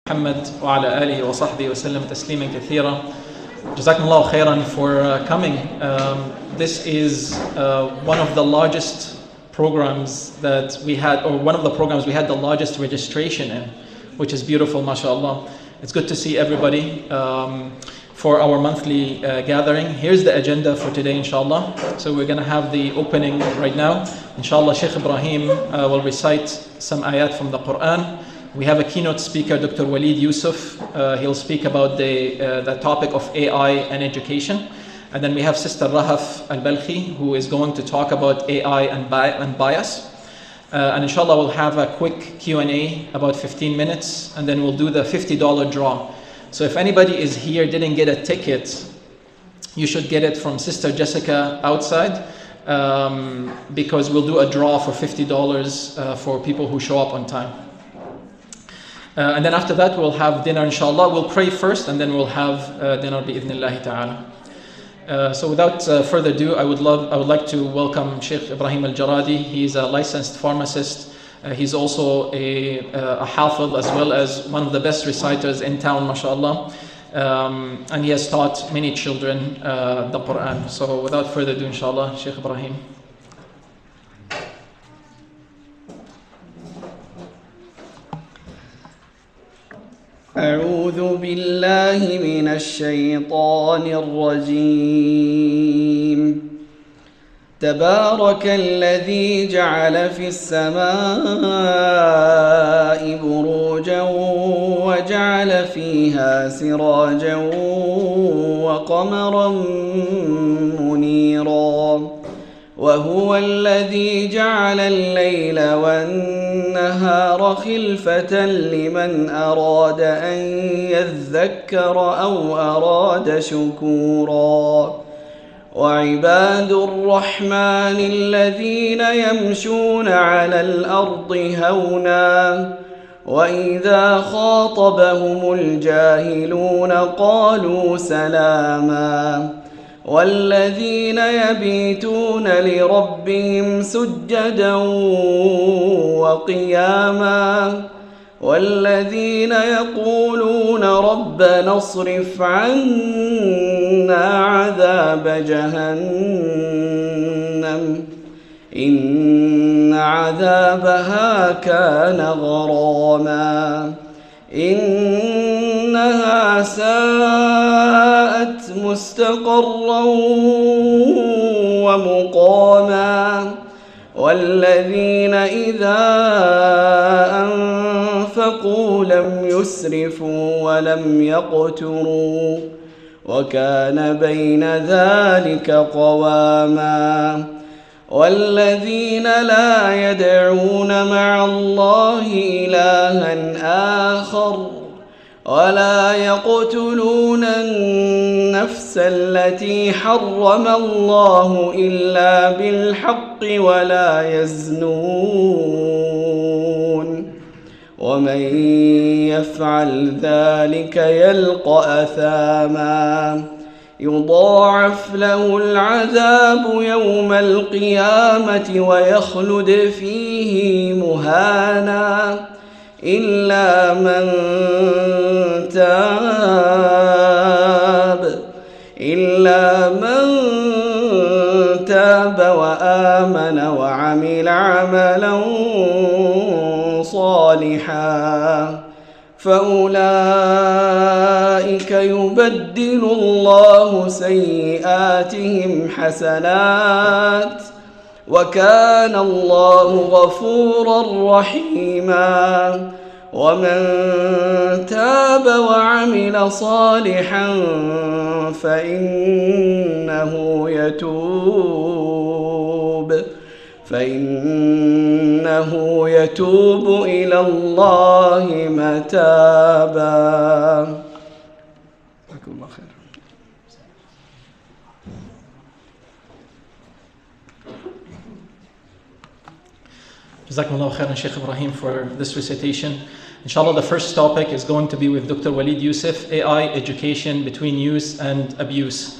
محمد وعلى آله وصحبه وسلم تسليما كثيرا. Jazakumullah khairan for coming. This is one of the largest programs that we had, or one of the programs we had the largest registration in, which is beautiful, mashallah. It's good to see everybody for our monthly gathering. Here's the agenda for today, inshallah. So we're going to have the opening right now. Inshallah, Sheikh Ibrahim will recite some ayat from the Quran. We have a keynote speaker, Dr. Waleed Yousef. He'll speak about the topic of AI and education. And then we have Sister Rahaf Albalkhi, who is going to talk about AI and bias. And inshallah, we'll have a quick Q&A, about 15 minutes, and then we'll do the $50 draw. So if anybody is here, didn't get a ticket, you should get it from Sister Jessica outside, because we'll do a draw for $50 for people who show up on time. And then after that, we'll have dinner, inshallah. We'll pray first, and then we'll have dinner bi'idhnillahi ta'ala. So without further ado, I would like to welcome Sheikh Ibrahim Al-Garadi. He's a licensed pharmacist. He's also a hafidh, as well as one of the best reciters in town, mashallah. And he has taught many children the Quran. So without further ado, inshallah, Sheikh Ibrahim. أعوذ بالله من الشيطان الرجيم. تبارك الذي جعل في السماء بروجا وجعل فيها سراجا وقمرا منيرا وهو الذي جعل الليل والنهار خلفة لمن أراد أن يذكر أو أراد شكورا وعباد الرحمن الذين يمشون على الأرض هونا وإذا خاطبهم الجاهلون قالوا سلاما والذين يبيتون لربهم سجدا وقياما والذين يقولون ربنا اصرف عنا عذاب جهنم إن عذابها كان غراما إنها ساءت مستقرا ومقاما والذين إذا أنفقوا لم يسرفوا ولم يقتروا وكان بين ذلك قواما والذين لا يدعون مع الله إلها آخر ولا يقتلون النفس التي حرم الله إلا بالحق ولا يزنون ومن يفعل ذلك يلقى أثاما يضاعف له العذاب يوم القيامة ويخلد فيه مهانا إلا من تاب وآمن وعمل عملا صالحا فأولئك يبدل الله سيئاتهم حسنات وكان الله غفورا رحيما ومن تاب وعمل صالحا فإنه يتوب إلى الله متابا. جزاكم الله خير. Jazakumullah khairan, Sheikh Ibrahim, for this recitation. Inshallah, the first topic is going to be with Dr. Waleed Yousef, AI Education Between Use and Abuse.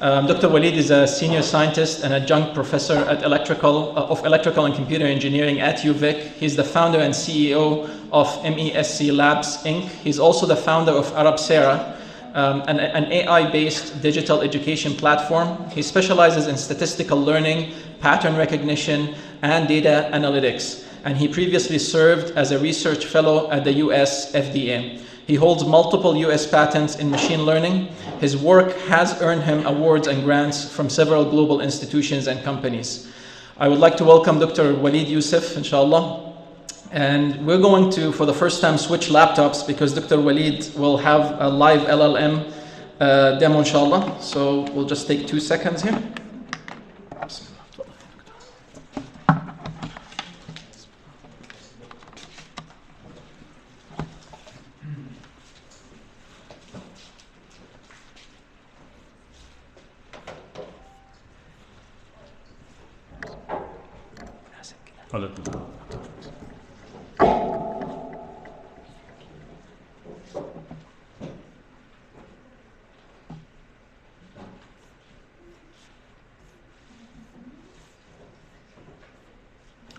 Dr. Waleed is a senior scientist and adjunct professor at electrical and computer engineering at UVic. He's the founder and CEO of MESC Labs Inc. He's also the founder of Arabsera, an AI-based digital education platform. He specializes in statistical learning, pattern recognition, and data analytics. And he previously served as a research fellow at the US FDA. He holds multiple US patents in machine learning. His work has earned him awards and grants from several global institutions and companies. I would like to welcome Dr. Waleed Yousef, inshallah. And we're going to, for the first time, switch laptops because Dr. Waleed will have a live LLM demo, inshallah. So we'll just take 2 seconds here.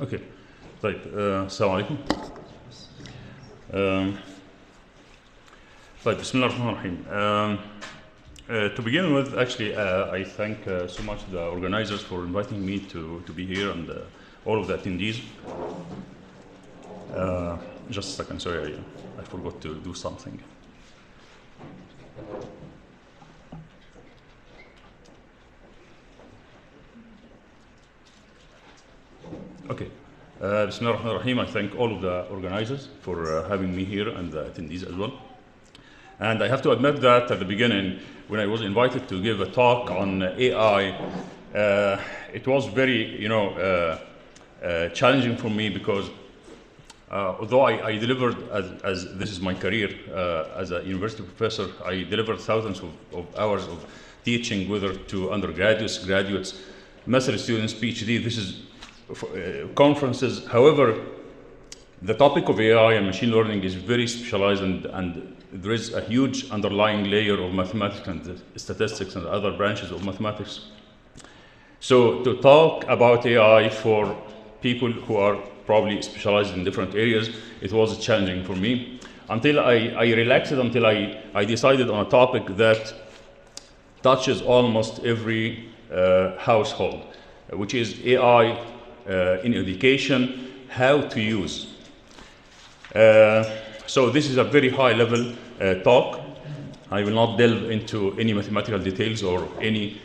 Okay, طيب السلام عليكم. طيب بسم الله الرحمن الرحيم. To begin with, actually, I thank so much the organizers for inviting me to be here and all of the attendees. Just a second, sorry, I forgot to do something. Okay. Bismillah ar-Rahman ar-Rahim. I thank all of the organizers for having me here and the attendees as well. And I have to admit that at the beginning, when I was invited to give a talk on AI, it was very, challenging for me because although I delivered, as this is my career as a university professor, I delivered thousands of hours of teaching, whether to undergraduates, graduates, master's students, PhD. This is conferences. However, the topic of AI and machine learning is very specialized, and there is a huge underlying layer of mathematics and statistics and other branches of mathematics. So to talk about AI for people who are probably specialized in different areas, it was challenging for me until I relaxed, until I decided on a topic that touches almost every household, which is AI in education, how to use. So this is a very high level talk. I will not delve into any mathematical details or any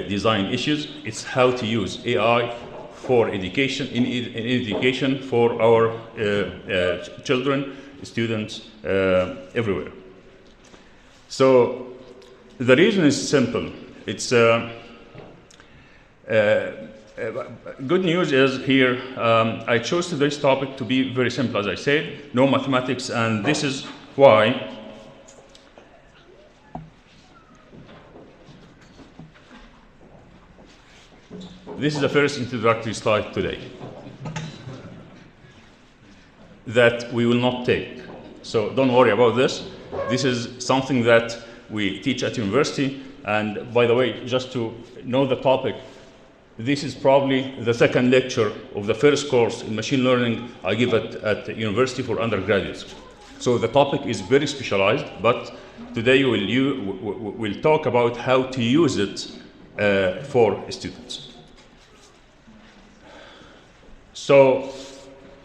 design issues. It's how to use AI for education, in education for our children, students, everywhere. So the reason is simple. It's good news is here, I chose today's topic to be very simple, as I said, no mathematics, and this is why this is the first introductory slide today that we will not take. So don't worry about this. This is something that we teach at university, and by the way, just to know the topic, this is probably the second lecture of the first course in machine learning I give at the university for undergraduates. So the topic is very specialized, but today we'll talk about how to use it for students. So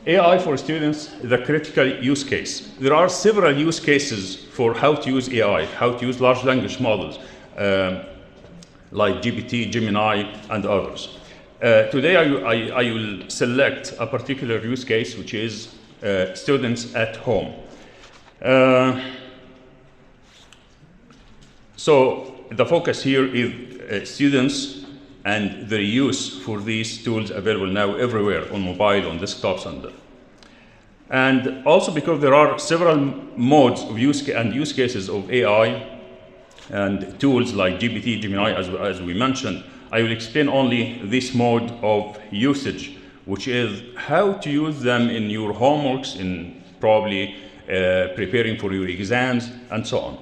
AI for students is a critical use case. There are several use cases for how to use AI, how to use large language models, like GPT, Gemini, and others. Today I will select a particular use case, which is students at home. So the focus here is students and their use for these tools available now everywhere, on mobile, on desktops, and also because there are several modes of use cases of AI and tools like GPT, Gemini, as we mentioned. I will explain only this mode of usage, which is how to use them in your homeworks, in probably preparing for your exams, and so on.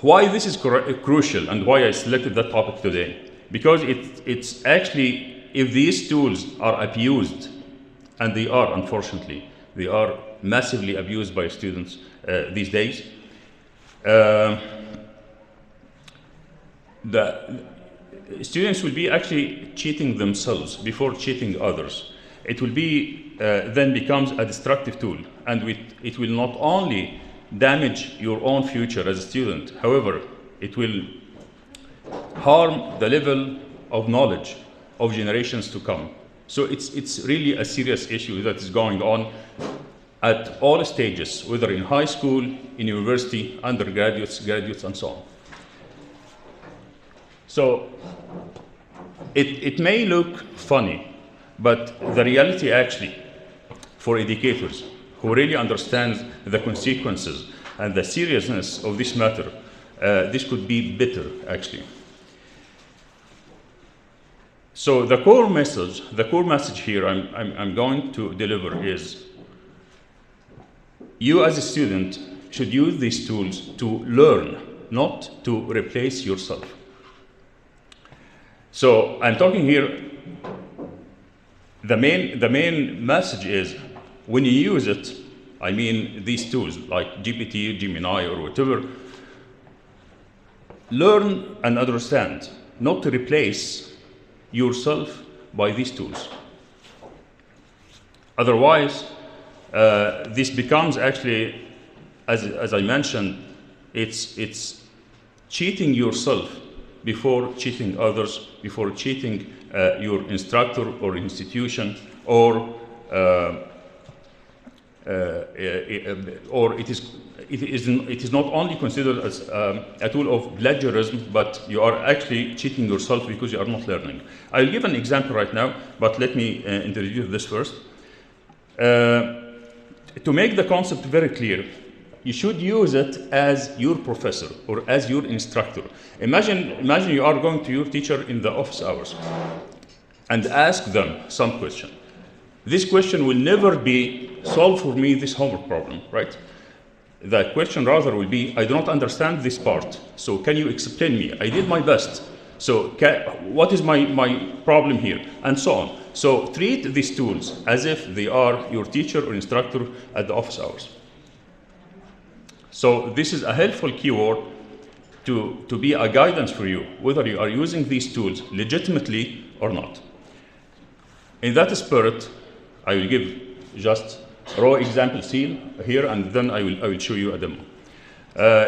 Why this is crucial and why I selected that topic today? Because it's actually, if these tools are abused, and they are, unfortunately, They are massively abused by students these days. The students will be actually cheating themselves before cheating others. It will be then becomes a destructive tool, and it will not only damage your own future as a student, however, it will harm the level of knowledge of generations to come. So it's really a serious issue that is going on at all stages, whether in high school, in university, undergraduates, graduates, and so on. So it may look funny, but the reality actually, for educators who really understand the consequences and the seriousness of this matter, this could be better actually. So the core message here I'm going to deliver is, you as a student should use these tools to learn, not to replace yourself. So I'm talking here, the main message is, when you use it, I mean these tools like GPT, Gemini, or whatever, learn and understand, not to replace yourself by these tools. Otherwise, this becomes actually, as I mentioned, it's cheating yourself before cheating others, before cheating your instructor or institution, or it is not only considered as a tool of plagiarism, but you are actually cheating yourself because you are not learning. I'll give an example right now, but let me introduce this first. To make the concept very clear, you should use it as your professor or as your instructor. Imagine you are going to your teacher in the office hours and ask them some question. This question will never be, solve for me this homework problem, right? The question rather will be, I do not understand this part, so can you explain me? I did my best, so what is my problem here? And so on. So treat these tools as if they are your teacher or instructor at the office hours. So this is a helpful keyword to be a guidance for you, whether you are using these tools legitimately or not. In that spirit, I will give just raw example scene here, and then I will show you a demo.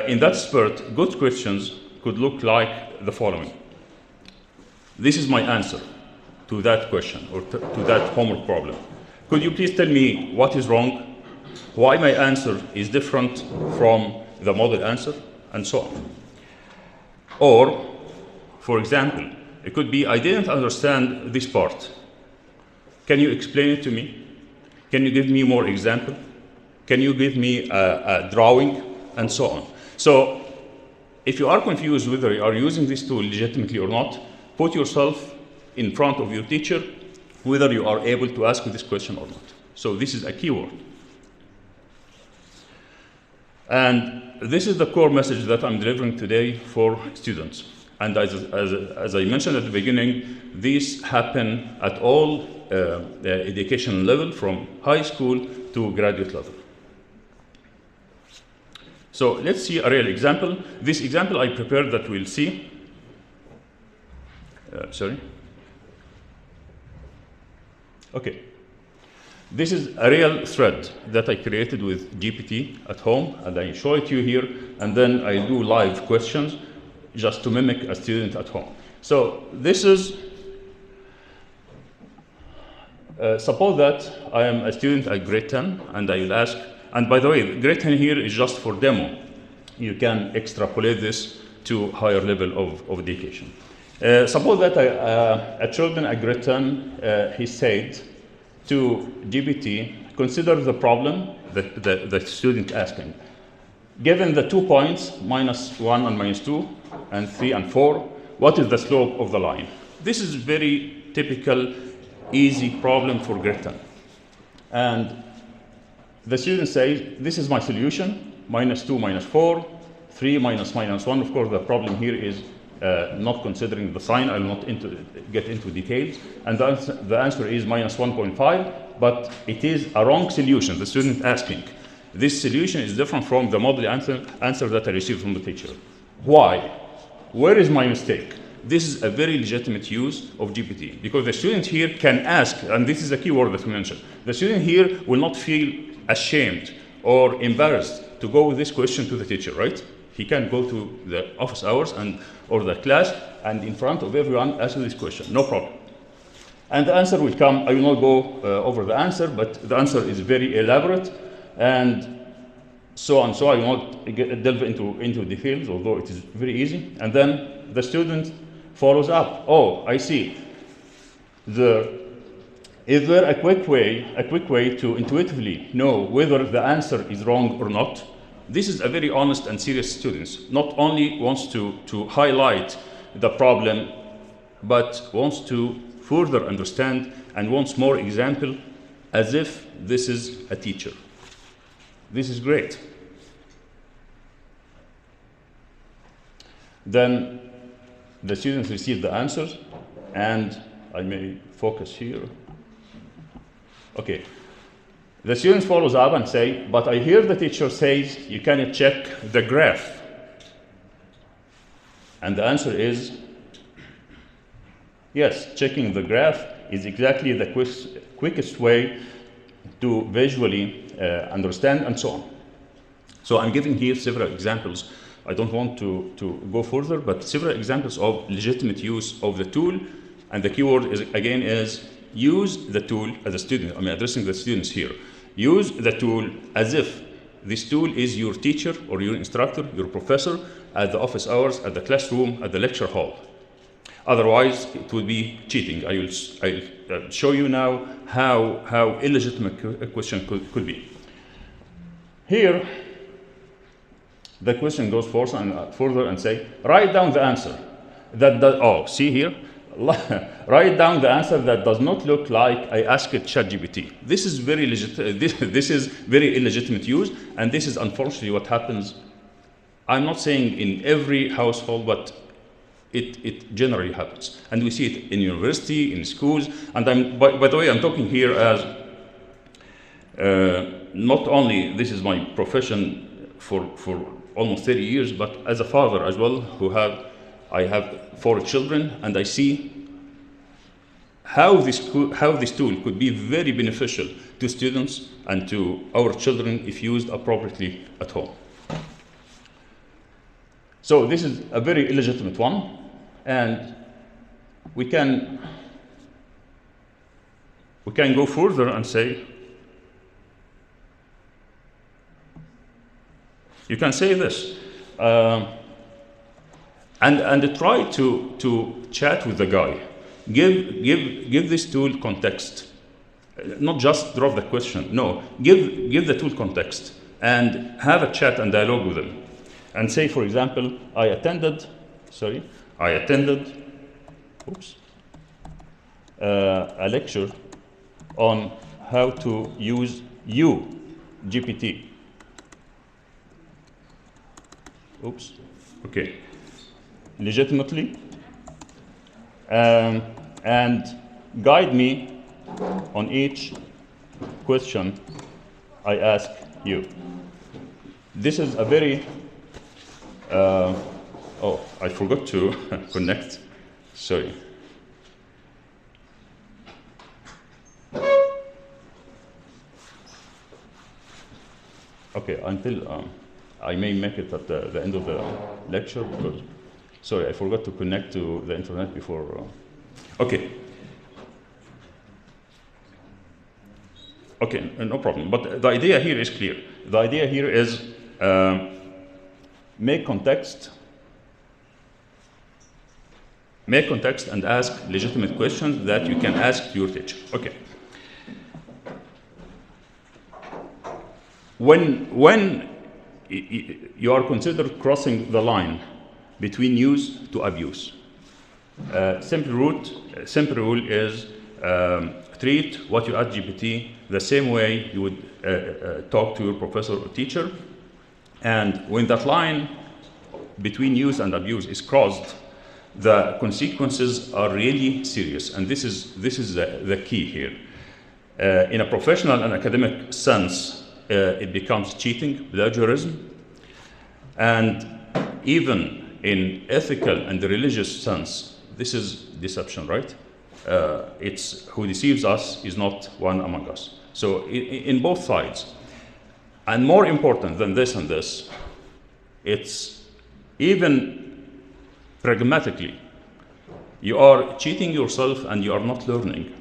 In that spirit, good questions could look like the following. This is my answer to that question or to that homework problem. Could you please tell me what is wrong, why my answer is different from the model answer, and so on. Or, for example, it could be, I didn't understand this part. Can you explain it to me? Can you give me more example? Can you give me a drawing? And so on. So if you are confused whether you are using this tool legitimately or not, put yourself in front of your teacher, whether you are able to ask this question or not. So this is a keyword. And this is the core message that I'm delivering today for students. And as I mentioned at the beginning, these happen at all education level, from high school to graduate level. So let's see a real example. This example I prepared that we'll see. Sorry. Okay. This is a real thread that I created with GPT at home, and I show it to you here, and then I do live questions just to mimic a student at home. So this is, suppose that I am a student at grade 10, and I will ask, and by the way, grade 10 here is just for demo. You can extrapolate this to higher level of education. Suppose that a children at grade 10, he said to GPT, consider the problem that the student asking. Given the 2 points, -1 and -2, and 3 and 4, what is the slope of the line? This is very typical, easy problem for grade 10. And the student says, this is my solution, -2 -4, 3 -1. Of course, the problem here is not considering the sign. I will not get into details. And the answer is minus 1.5, but it is a wrong solution, the student asking. This solution is different from the model answer that I received from the teacher. Why? Where is my mistake? This is a very legitimate use of GPT, because the student here can ask, and this is a key word that we mentioned, the student here will not feel ashamed or embarrassed to go with this question to the teacher, right? He can go to the office hours or the class and in front of everyone ask this question, no problem. And the answer will come. I will not go over the answer, but the answer is very elaborate and so on. So I will not delve into details, although it is very easy. And then the student follows up. Oh, I see. Is there a quick way to intuitively know whether the answer is wrong or not? This is a very honest and serious student. Not only wants to highlight the problem, but wants to further understand and wants more example, as if this is a teacher. This is great. Then the students receive the answers, and I may focus here. Okay. The student follows up and say, but I hear the teacher says you cannot check the graph. And the answer is, yes, checking the graph is exactly the quickest way to visually understand and so on. So I'm giving here several examples. I don't want to go further, but several examples of legitimate use of the tool. And the keyword is use the tool as a student. I'm addressing the students here. Use the tool as if this tool is your teacher or your instructor, your professor, at the office hours, at the classroom, at the lecture hall. Otherwise, it would be cheating. I'll show you now how illegitimate a question could be. Here, the question goes further and say, write down the answer. See here? Write down the answer that does not look like I asked ChatGPT. This is very this is very illegitimate use, and this is unfortunately what happens. I'm not saying in every household, but it generally happens, and we see it in university, in schools. And by the way, I'm talking here as not only this is my profession for almost 30 years, but as a father as well, I have 4 children, and I see how this tool could be very beneficial to students and to our children if used appropriately at home. So this is a very illegitimate one, and we can go further and say, you can say this. And try to chat with the guy. Give this tool context. Not just drop the question. No, give the tool context and have a chat and dialogue with them. And say, for example, I attended a lecture on how to use GPT. Okay. Legitimately, and guide me on each question I ask you. This is a very, I forgot to connect, sorry. Okay, until I may make it at the end of the lecture, because sorry, I forgot to connect to the internet before. Okay, no problem. But the idea here is clear. The idea here is make context and ask legitimate questions that you can ask your teacher. Okay. When you are considered crossing the line between use to abuse, simple rule is treat what you ask GPT the same way you would talk to your professor or teacher. And when that line between use and abuse is crossed, the consequences are really serious, and this is the key here. In a professional and academic sense, it becomes cheating, plagiarism, and even in ethical and religious sense, this is deception, right? It's who deceives us is not one among us. So in both sides. And more important than this and this, it's even pragmatically, you are cheating yourself and you are not learning.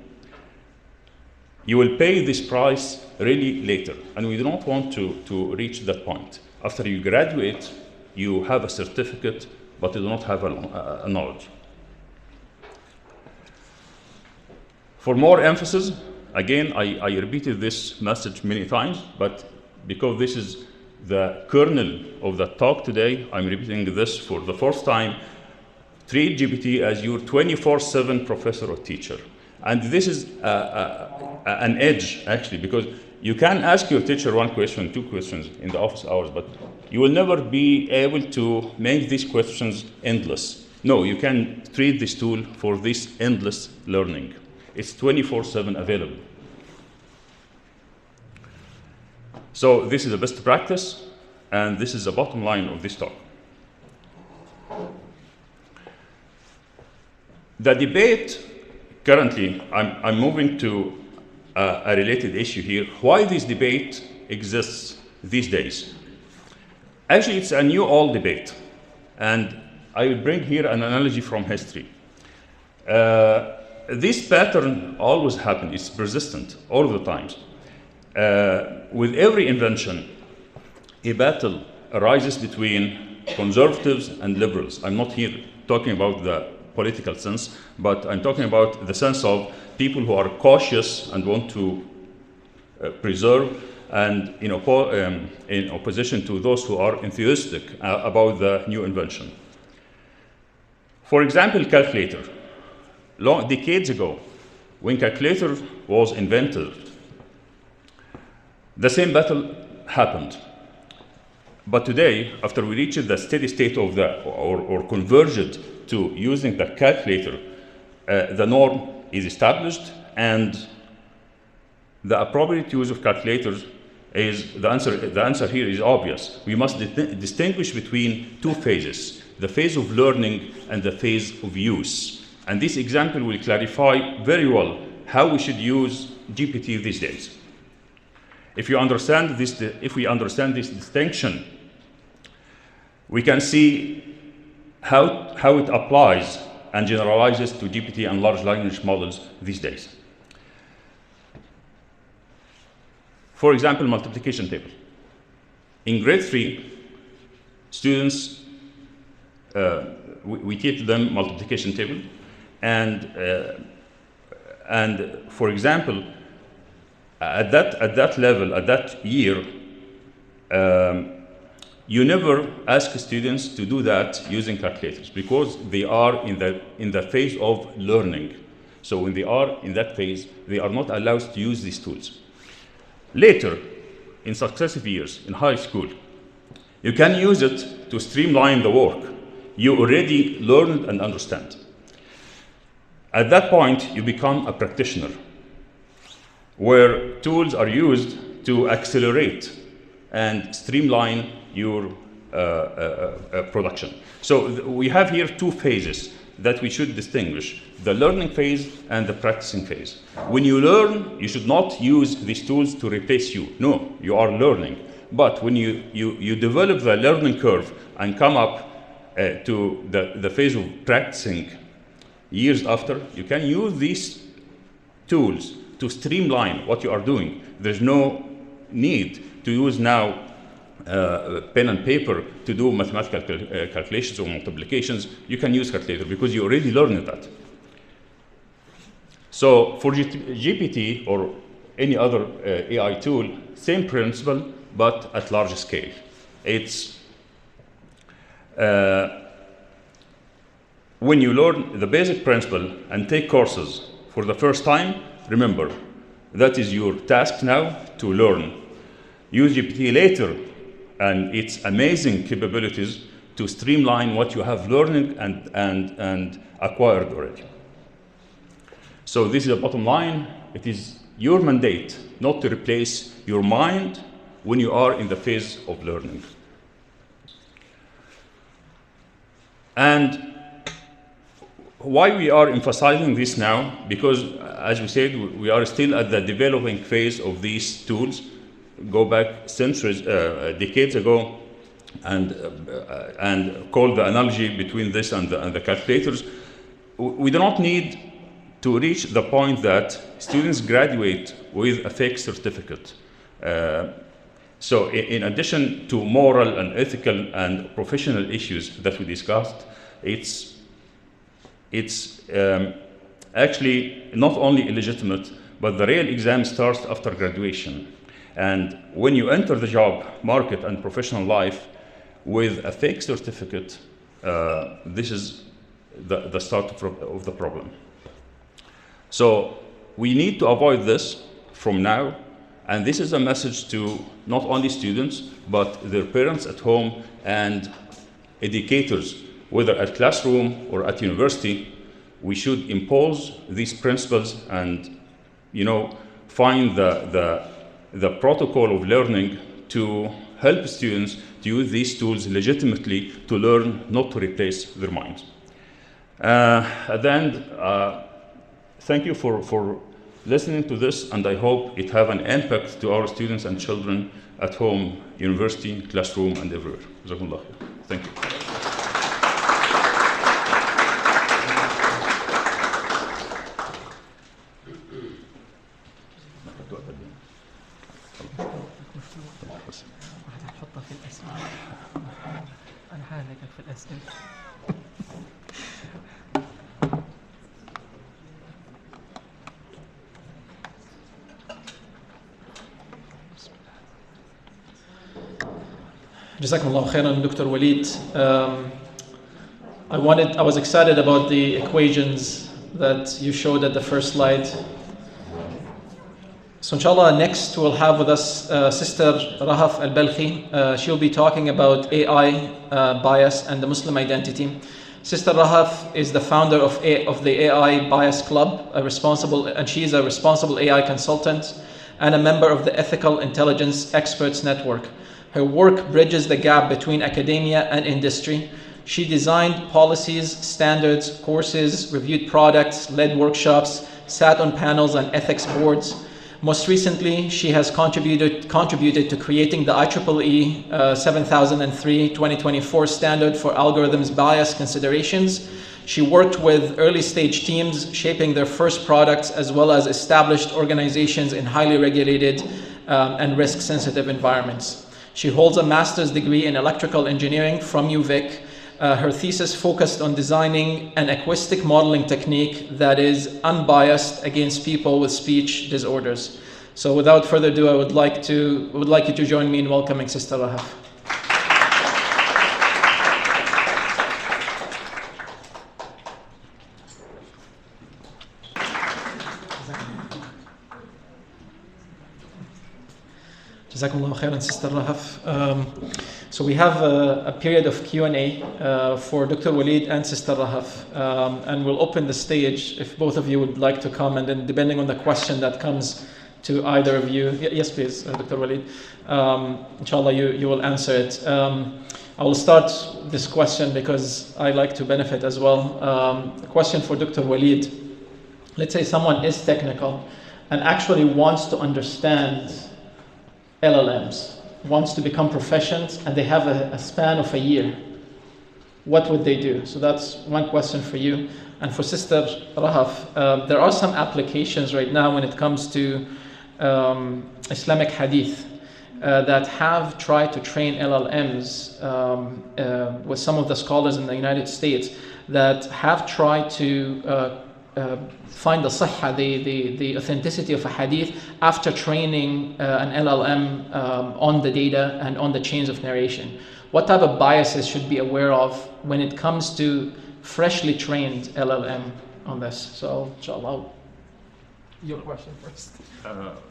You will pay this price really later, and we do not want to reach that point. After you graduate, you have a certificate, but you do not have a knowledge. For more emphasis, again, I repeated this message many times, but because this is the kernel of the talk today, I'm repeating this for the fourth time. Treat GPT as your 24/7 professor or teacher. And this is an edge, actually, because you can ask your teacher one question, two questions in the office hours, but you will never be able to make these questions endless. No, you can treat this tool for this endless learning. It's 24/7 available. So this is a best practice, and this is the bottom line of this talk. The debate currently, I'm moving to a related issue here. Why this debate exists these days? Actually, it's a new old debate, and I will bring here an analogy from history. This pattern always happens, it's persistent all the times. With every invention, a battle arises between conservatives and liberals. I'm not here talking about the political sense, but I'm talking about the sense of people who are cautious and want to preserve, and in opposition to those who are enthusiastic about the new invention. For example, calculator. Decades ago, when calculator was invented, the same battle happened. But today, after we reached the steady state of or converged to using the calculator, the norm is established, and the appropriate use of calculators is the answer here is obvious. We must distinguish between two phases, the phase of learning and the phase of use. And this example will clarify very well how we should use GPT these days. If we understand this distinction, we can see how it applies and generalizes to GPT and large language models these days. For example, multiplication table. In grade 3, students, we teach them multiplication table, and for example, at that level, at that year, you never ask students to do that using calculators because they are in the phase of learning. So when they are in that phase, they are not allowed to use these tools. Later, in successive years, in high school, you can use it to streamline the work you already learned and understand. At that point, you become a practitioner, where tools are used to accelerate and streamline your production. So we have here two phases that we should distinguish, the learning phase and the practicing phase. When you learn, you should not use these tools to replace you. No, you are learning. But when you develop the learning curve and come up to the phase of practicing years after, you can use these tools to streamline what you are doing. There's no need to use now pen and paper to do mathematical calculations or multiplications. You can use calculator because you already learned that. So for GPT or any other AI tool, same principle, but at large scale. It's when you learn the basic principle and take courses for the first time, remember, that is your task now to learn. Use GPT later and its amazing capabilities to streamline what you have learned and acquired already. So this is the bottom line. It is your mandate not to replace your mind when you are in the phase of learning. And why we are emphasizing this now? Because, as we said, we are still at the developing phase of these tools. Go back centuries, decades ago, and call the analogy between this and the calculators. We do not need to reach the point that students graduate with a fake certificate. So in addition to moral and ethical and professional issues that we discussed, it's actually not only illegitimate, but the real exam starts after graduation. And when you enter the job market and professional life with a fake certificate, this is the start of the problem. So we need to avoid this from now, and this is a message to not only students, but their parents at home and educators, whether at classroom or at university. We should impose these principles and, find the protocol of learning to help students to use these tools legitimately to learn, not to replace their minds. At the end, thank you for listening to this, and I hope it have an impact to our students and children at home, university, classroom, and everywhere. Jazakumullah khair. Thank you. Jazakumullah khairan, Dr. Waleed. I was excited about the equations that you showed at the first slide. So inshallah, next we'll have with us Sister Rahaf Albalkhi. She'll be talking about AI bias and the Muslim identity. Sister Rahaf is the founder of the AI Bias Club, and she is a responsible AI consultant and a member of the Ethical Intelligence Experts Network. Her work bridges the gap between academia and industry. She designed policies, standards, courses, reviewed products, led workshops, sat on panels and ethics boards. Most recently, she has contributed to creating the IEEE 7003-2024 standard for algorithms bias considerations. She worked with early stage teams shaping their first products, as well as established organizations in highly regulated and risk sensitive environments. She holds a master's degree in electrical engineering from UVic. Her thesis focused on designing an acoustic modeling technique that is unbiased against people with speech disorders. So without further ado, I would like you to join me in welcoming Sister Rahaf. Jazakumullah khairan, Sister Rahaf. So we have a period of Q&A for Dr. Waleed and Sister Rahaf. And we'll open the stage if both of you would like to come, and then depending on the question that comes to either of you. Yes, please, Dr. Waleed. Inshallah, you will answer it. I will start this question because I like to benefit as well. A question for Dr. Waleed. Let's say someone is technical and actually wants to understand LLMs, wants to become proficient, and they have a span of a year. What would they do? So that's one question for you. And for Sister Rahaf, there are some applications right now when it comes to Islamic hadith that have tried to train LLMs with some of the scholars in the United States that have tried to find the sahha, the authenticity of a hadith after training an LLM on the data and on the chains of narration. What type of biases should be aware of when it comes to freshly trained LLM on this? So inshallah, your question first.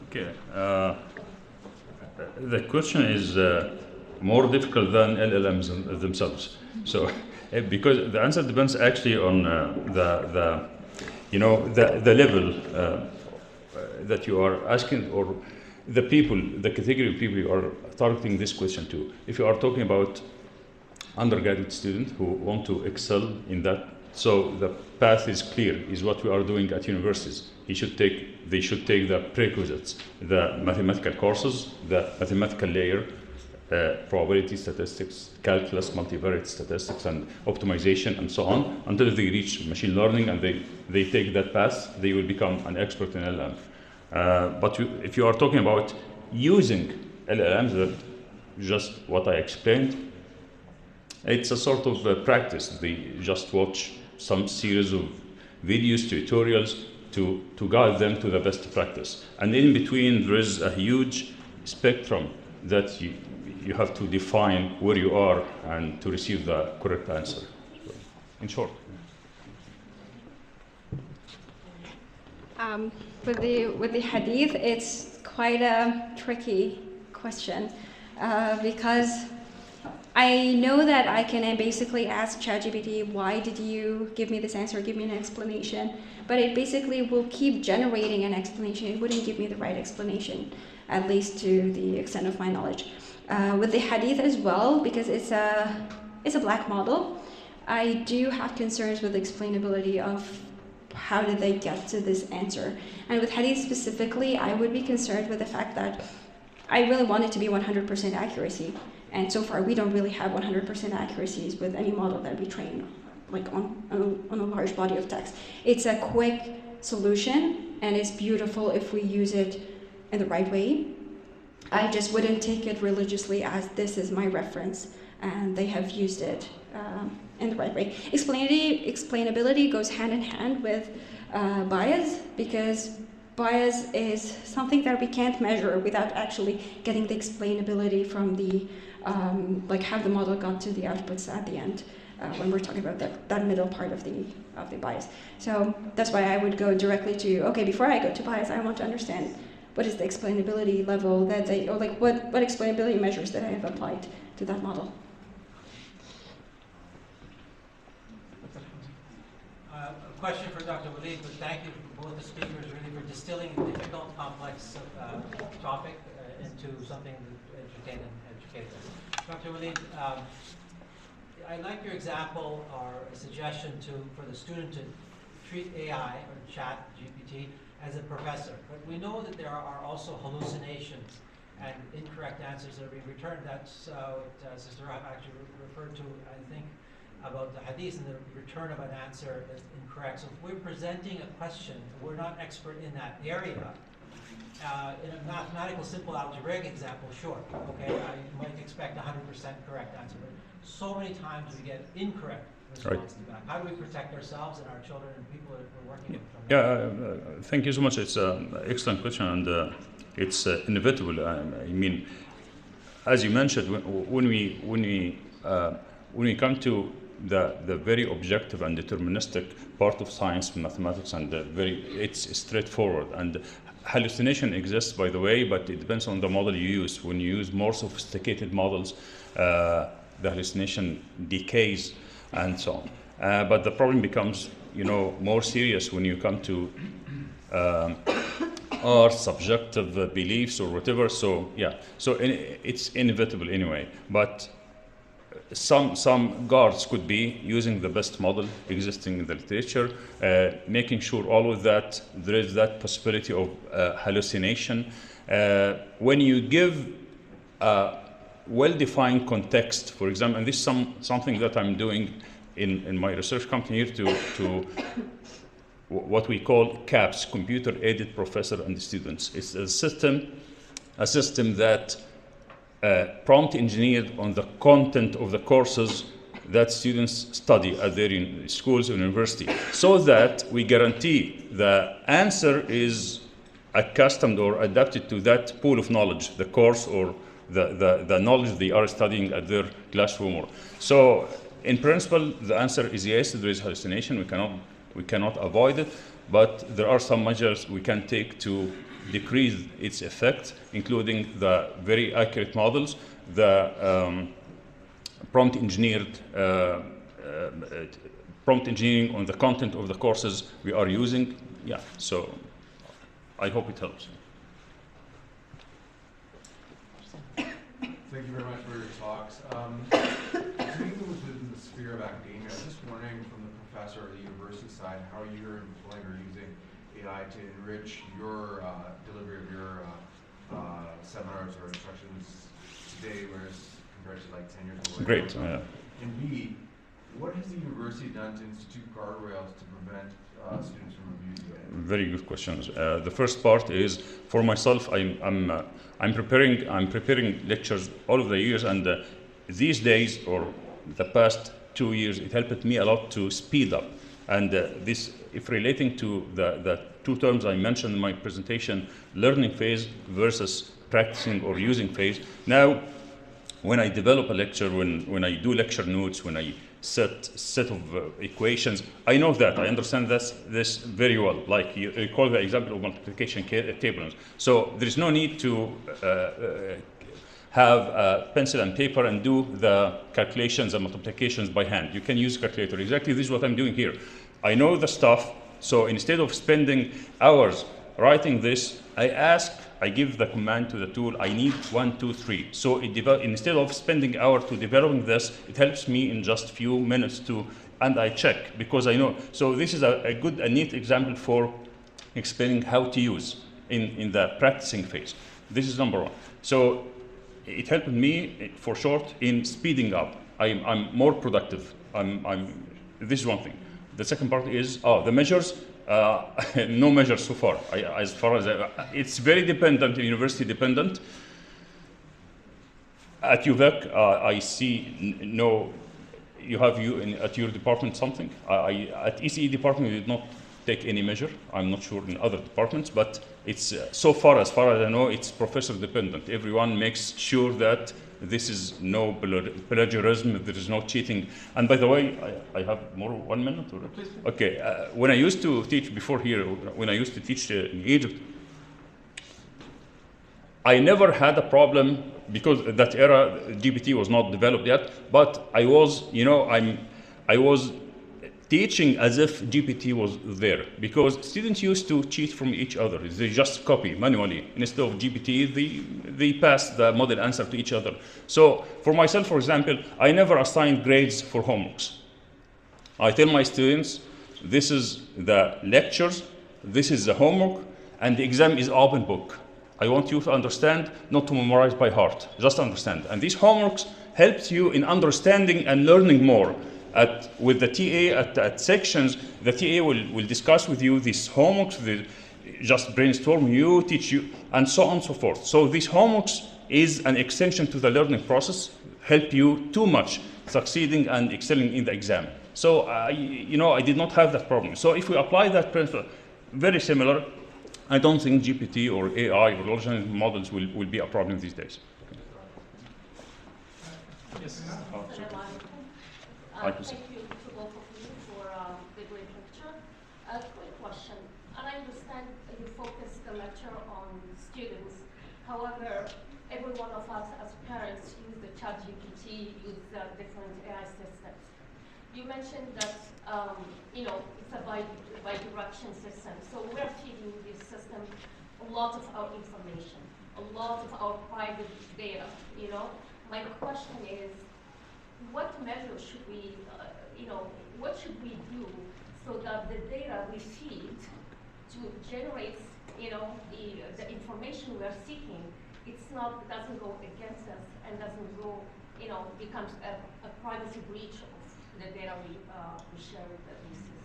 Okay. The question is more difficult than LLMs themselves. So, because the answer depends actually on the level that you are asking, or the people, the category of people you are targeting this question to. If you are talking about undergraduate students who want to excel in that, so the path is clear, is what we are doing at universities. They should take the prerequisites, the mathematical courses, the mathematical layer, probability statistics, calculus, multivariate statistics, and optimization, and so on, until they reach machine learning and they take that path, they will become an expert in LLM. But if you are talking about using LLMs, that just what I explained, it's a sort of practice. They just watch some series of videos, tutorials to guide them to the best practice. And in between, there is a huge spectrum that you have to define where you are and to receive the correct answer. So, in short. With the hadith, it's quite a tricky question because I know that I can basically ask ChatGPT, why did you give me this answer, give me an explanation, but it basically will keep generating an explanation. It wouldn't give me the right explanation, at least to the extent of my knowledge. With the hadith as well, because it's a black model, I do have concerns with the explainability of how did they get to this answer. And with hadith specifically, I would be concerned with the fact that I really want it to be 100% accuracy. And so far, we don't really have 100% accuracies with any model that we train like on a large body of text. It's a quick solution, and it's beautiful if we use it in the right way. I just wouldn't take it religiously as this is my reference, and they have used it in the right way. Explainability goes hand in hand with bias, because bias is something that we can't measure without actually getting the explainability from the like how the model got to the outputs at the end when we're talking about that middle part of the bias. So that's why I would go directly to, okay, before I go to bias, I want to understand what is the explainability level that they, or like what explainability measures that I have applied to that model. A question for Dr. Waleed, but thank you for both the speakers really for distilling a difficult, complex topic into something that entertains and educates us. Dr. Waleed, I like your example or a suggestion for the student to treat AI or chat GPT as a professor. But we know that there are also hallucinations and incorrect answers that are being returned. That's what Sister Rahaf actually referred to, I think, about the hadith and the return of an answer that's incorrect. So if we're presenting a question, we're not expert in that area. In a mathematical, simple algebraic example, sure, okay, you might expect 100% correct answer, but so many times we get incorrect response to that. How do we protect ourselves and our children and people that we're working with from that? Yeah, thank you so much. It's an excellent question, and it's inevitable. I mean, as you mentioned, when we come to the very objective and deterministic part of science, mathematics, and it's straightforward. And hallucination exists, by the way, but it depends on the model you use. When you use more sophisticated models, the hallucination decays and so on. But the problem becomes, more serious when you come to our subjective beliefs or whatever. So yeah, it's inevitable anyway. But some guards could be using the best model existing in the literature, making sure always that there is that possibility of hallucination. When you give a well-defined context, for example, and this is something that I'm doing in my research company here to what we call CAPS, Computer-Aided Professor and Students. It's a system that prompt engineered on the content of the courses that students study at their schools and university, so that we guarantee the answer is accustomed or adapted to that pool of knowledge, the course or the knowledge they are studying at their classroom. So in principle, the answer is yes, there is hallucination. We cannot avoid it, but there are some measures we can take to decrease its effect, including the very accurate models the prompt engineering on the content of the courses we are using. Yeah, so I hope it helps. Thank you very much for your talks. Staying within the sphere of academia, I was just wondering from the professor or the university side how you're employing or using AI to enrich your delivery of your seminars or instructions today, whereas compared to like 10 years ago. Great. And B, what has the university done to institute guardrails to prevent students from abusing it? Very good questions. The first part is for myself. I'm preparing lectures all of the years, and these days or the past 2 years, it helped me a lot to speed up. And this, if relating to the two terms I mentioned in my presentation, learning phase versus practicing or using phase. Now, when I develop a lecture, when I do lecture notes, when I set of equations, I know that, I understand this very well. Like you recall the example of multiplication tables. So there is no need to have a pencil and paper and do the calculations and multiplications by hand. You can use calculator. Exactly this is what I'm doing here. I know the stuff, so instead of spending hours writing this, I give the command to the tool, I need 1, 2, 3. So instead of spending hours to developing this, it helps me in just few minutes and I check because I know. So this is a good, a neat example for explaining how to use in the practicing phase. This is number one. So it helped me, for short, in speeding up. I'm more productive. This is one thing. The second part is, the measures. No measures so far. As far as it's very dependent, university dependent. At UVEC, I see you have at your department something. At ECE department, we did not take any measure. I'm not sure in other departments, but it's so far as I know, it's professor dependent. Everyone makes sure that this is no plagiarism, there is no cheating. And by the way, I have more 1 minute? Or? Okay, when I used to teach before here, when I used to teach in Egypt, I never had a problem because that era GPT was not developed yet, but I was teaching as if GPT was there because students used to cheat from each other. They just copy manually. Instead of GPT, they pass the model answer to each other. So for myself, for example, I never assigned grades for homeworks. I tell my students, this is the lectures, this is the homework, and the exam is open book. I want you to understand, not to memorize by heart, just understand. And these homeworks help you in understanding and learning more. With the TA at sections, the TA will discuss with you these homeworks, just brainstorm you, teach you, and so on and so forth. So these homeworks is an extension to the learning process, help you too much succeeding and excelling in the exam. So, I did not have that problem. So if we apply that principle, very similar, I don't think GPT or AI or large language models will be a problem these days. Yes. Thank you to both of you for the great lecture. A quick question. And I understand you focus the lecture on students. However, every one of us as parents use the ChatGPT, use different AI systems. You mentioned that it's a bi-direction system. So we're feeding this system a lot of our information, a lot of our private data. My question is, what measures should we, what should we do so that the data we feed to generate, the information we are seeking, doesn't go against us and doesn't go, becomes a privacy breach of the data we share with the system.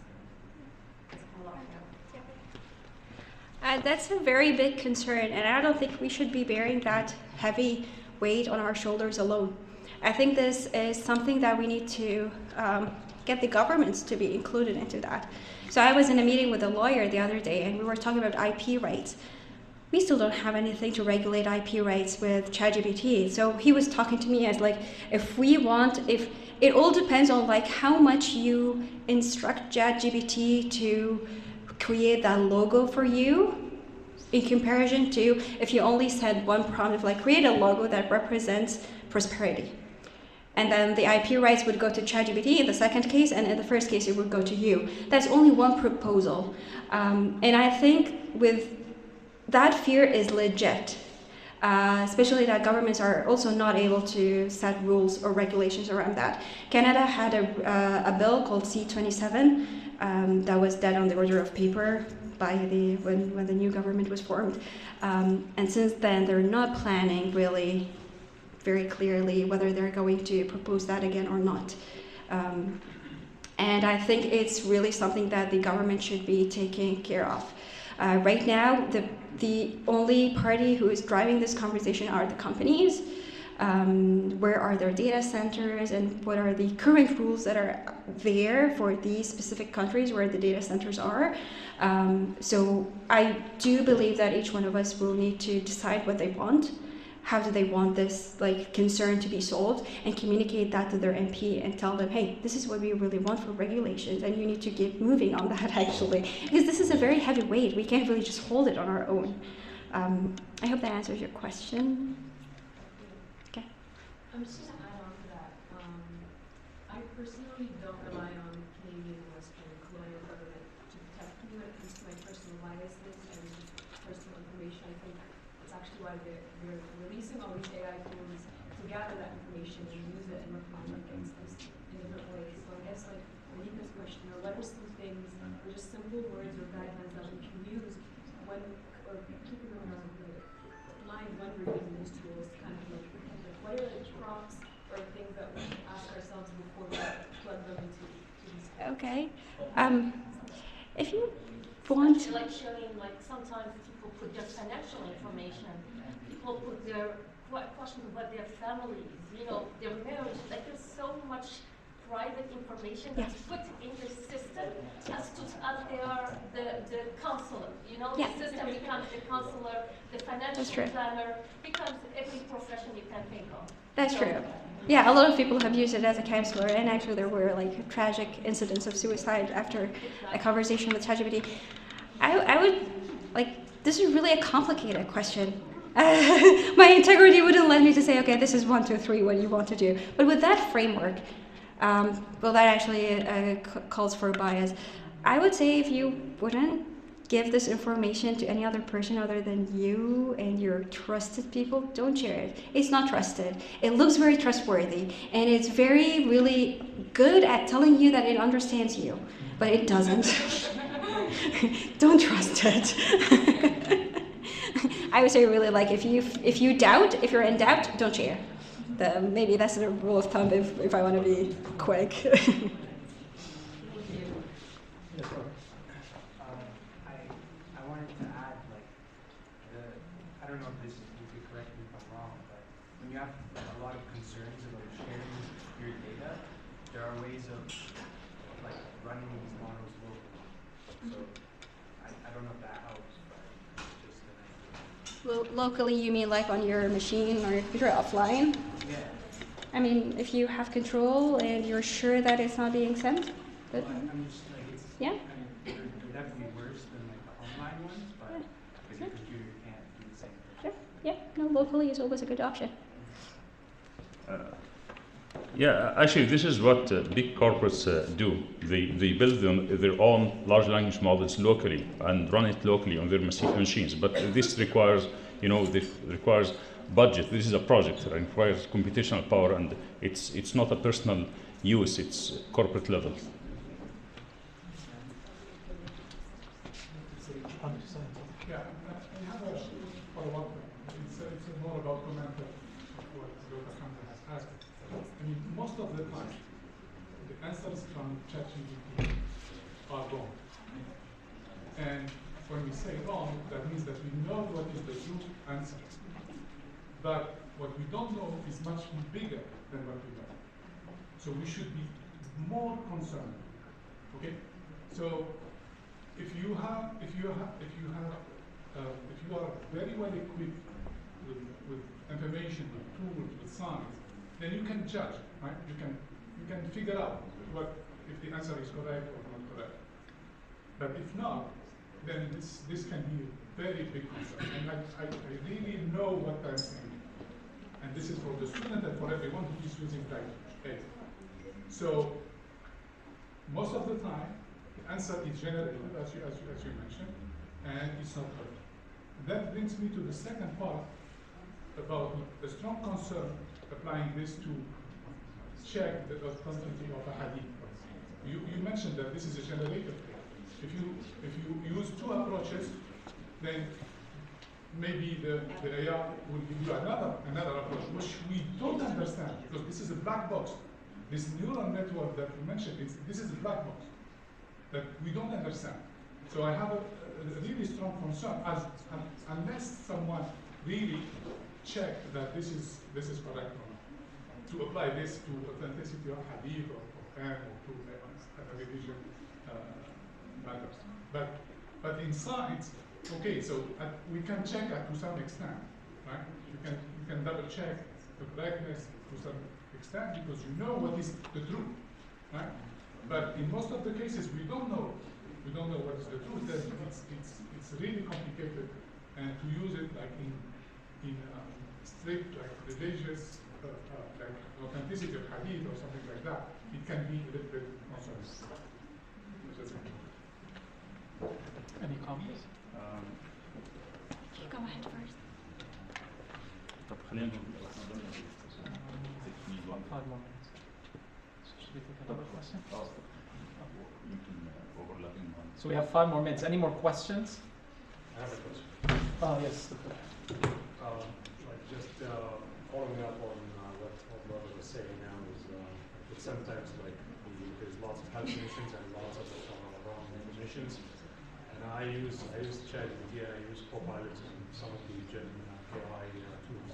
That's a very big concern, and I don't think we should be bearing that heavy weight on our shoulders alone. I think this is something that we need to get the governments to be included into that. So I was in a meeting with a lawyer the other day, and we were talking about IP rights. We still don't have anything to regulate IP rights with ChatGPT. So he was talking to me as like, if it all depends on like how much you instruct ChatGPT to create that logo for you, in comparison to if you only said one prompt, like create a logo that represents prosperity. And then the IP rights would go to ChatGPT in the second case, and in the first case, it would go to you. That's only one proposal. And I think with that fear is legit, especially that governments are also not able to set rules or regulations around that. Canada had a bill called C-27 that was dead on the order of paper by when the new government was formed. And since then, they're not planning really very clearly whether they're going to propose that again or not. And I think it's really something that the government should be taking care of. Right now, the only party who is driving this conversation are the companies. Where are their data centers and what are the current rules that are there for these specific countries where the data centers are. So I do believe that each one of us will need to decide what they want. How do they want this concern to be solved, and communicate that to their MP and tell them, hey, this is what we really want for regulations, and you need to get moving on that actually, because this is a very heavy weight. We can't really just hold it on our own. I hope that answers your question. Okay. Just to add on to that, I personally don't rely on Canadian Western colonial government to protect me when it comes to my personal biases and personal information. I think that's actually why they're releasing all these AI tools to gather that information and use it and reply against us in different ways. So I guess Malika's question, or what are some things, or just simple words or guidelines that we can use when, or keeping in mind when we're using these tools to kind of what are the prompts or things that we should ask ourselves before we plug them into these tools? Okay. If you want, like showing, sometimes people put their financial information, people put their questions about their families, their marriage. There's so much private information that's put in the system as they are the counselor. The system becomes the counselor, the financial planner becomes every profession you can think of. That's true. Yeah, a lot of people have used it as a counselor, and actually there were tragic incidents of suicide after a conversation with ChatGPT. I would this is really a complicated question. My integrity wouldn't let me to say, okay, this is 1, 2, 3, what you want to do. But with that framework, that actually calls for bias. I would say if you wouldn't give this information to any other person other than you and your trusted people, don't share it. It's not trusted. It looks very trustworthy, and it's very, really good at telling you that it understands you, but it doesn't. Don't trust it. I would say really if you're in doubt, don't share. Maybe that's the rule of thumb if I want to be quick. I wanted to add, I don't know if you could correct me if I'm wrong, but when you have a lot of concerns about sharing your data, there are ways of running these models locally. So I don't know if that helps, but just Locally, you mean on your machine or if you're offline? Yeah. I mean, if you have control and you're sure that it's not being sent? Well, I'm just yeah? I mean, they're definitely worse than the online ones, but with your computer you can't do the same thing. Sure. Yeah, no, locally is always a good option. Actually, this is what big corporates do. They build their own large language models locally and run it locally on their machines. But this requires, requires budget. This is a project that requires computational power, and it's not a personal use. It's corporate level. Yeah, I have a follow-up. It's more about comment of what Dr. Hamza has asked. I mean, most of the time, the answers from ChatGPT are wrong. And when we say wrong, that means that we know what is the true answer. But what we don't know is much bigger than what we know. So we should be more concerned. Okay? So if you are very well equipped with information, with tools, with science, then you can judge, right? You can figure out if the answer is correct or not correct. But if not, then this can be a very big concern. And I really know what I'm saying. And this is for the student and for everyone who is using AI. So most of the time, the answer is generated, as you mentioned, and it's not correct. That brings me to the second part about the strong concern applying this to check the authenticity of a hadith. You mentioned that this is a generative thing. If you use two approaches, then maybe the AI will give you another approach, which we don't understand, because this is a black box. This neural network that you mentioned, this is a black box that we don't understand. So I have a really strong concern, unless someone really check that this is correct or not, to apply this to authenticity of hadith or Quran or to a religion matters. But in science, okay, so we can check that to some extent, right? You can double check the correctness to some extent because you know what is the truth, right? But in most of the cases, we don't know what is the truth. Then it's really complicated, and to use it like in strict like religious like authenticity of hadith or something like that, it can be a little bit concerning. Any comments? Go ahead first. طب خلينا 5 more minutes. Should we take another question? So we have 5 more minutes. Any more questions? I have a question. Oh, yes. Like just following up on what Brother was saying now is it's sometimes like there's lots of hallucinations and lots of wrong definitions. And I use ChatGPT and I use Copilot and some of the Gen AI tools.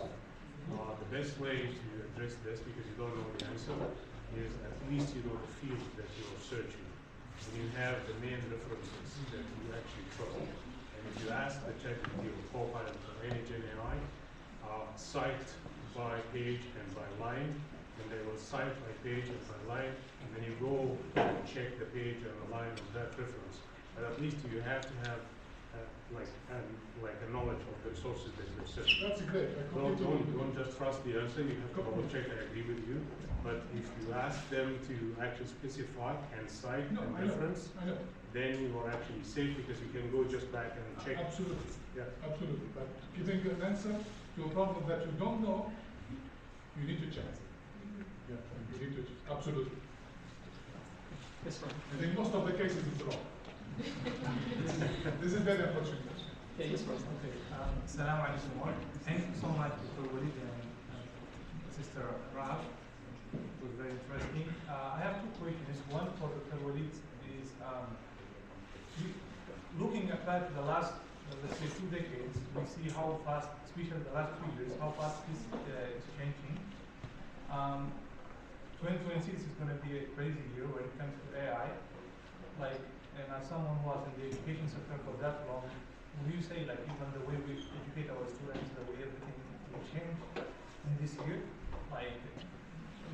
The best way to address this, because you don't know the answer, is at least you know the field that you are searching. And you have the main references that you actually trust. And if you ask the ChatGPT or Copilot or any Gen AI, cite by page and by line, and they will cite by page and by line, and then you go and check the page and the line of that reference. But at least you have to have like a knowledge of the sources that you're searching. That's great. Don't just trust the answer. You have to double check. I agree with you. But if you ask them to actually specify and cite and reference, then you are actually safe because you can go just back and check. Absolutely. Yeah. Absolutely. But giving an answer to a problem that you don't know, you need to check. Yeah. You need to check. Absolutely. Yes, sir. And in most of the cases, it's wrong. This is very unfortunate. Yeah, yes, sir. Okay. Assalamu alaikum. Thank you so much, Dr. Waleed and Sister Rahaf. It was very interesting. I have 2 questions. One for Dr. Waleed is looking at the last, let's say, 2 decades, we see how fast, especially the last 2 years, how fast this is changing. 2026 is going to be a crazy year when it comes to AI. And as someone who was in the education sector for that long, would you say, like, even the way we educate our students, the way everything will change in this year? Like,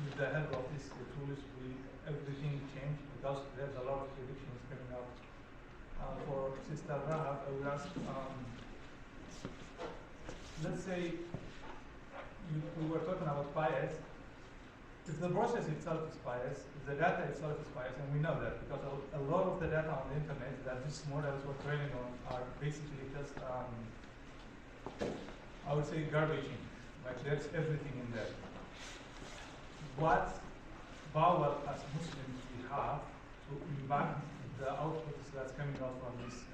with the help of these tools, will everything change? Because there's a lot of predictions coming out. For Sister Rahaf, I would ask, let's say we were talking about bias. If the process itself is biased, if the data itself is biased, and we know that because a lot of the data on the internet that these models were training on are basically just, I would say, garbage in. Like, there's everything in there. What power as Muslims we have to impact the outputs that's coming out from this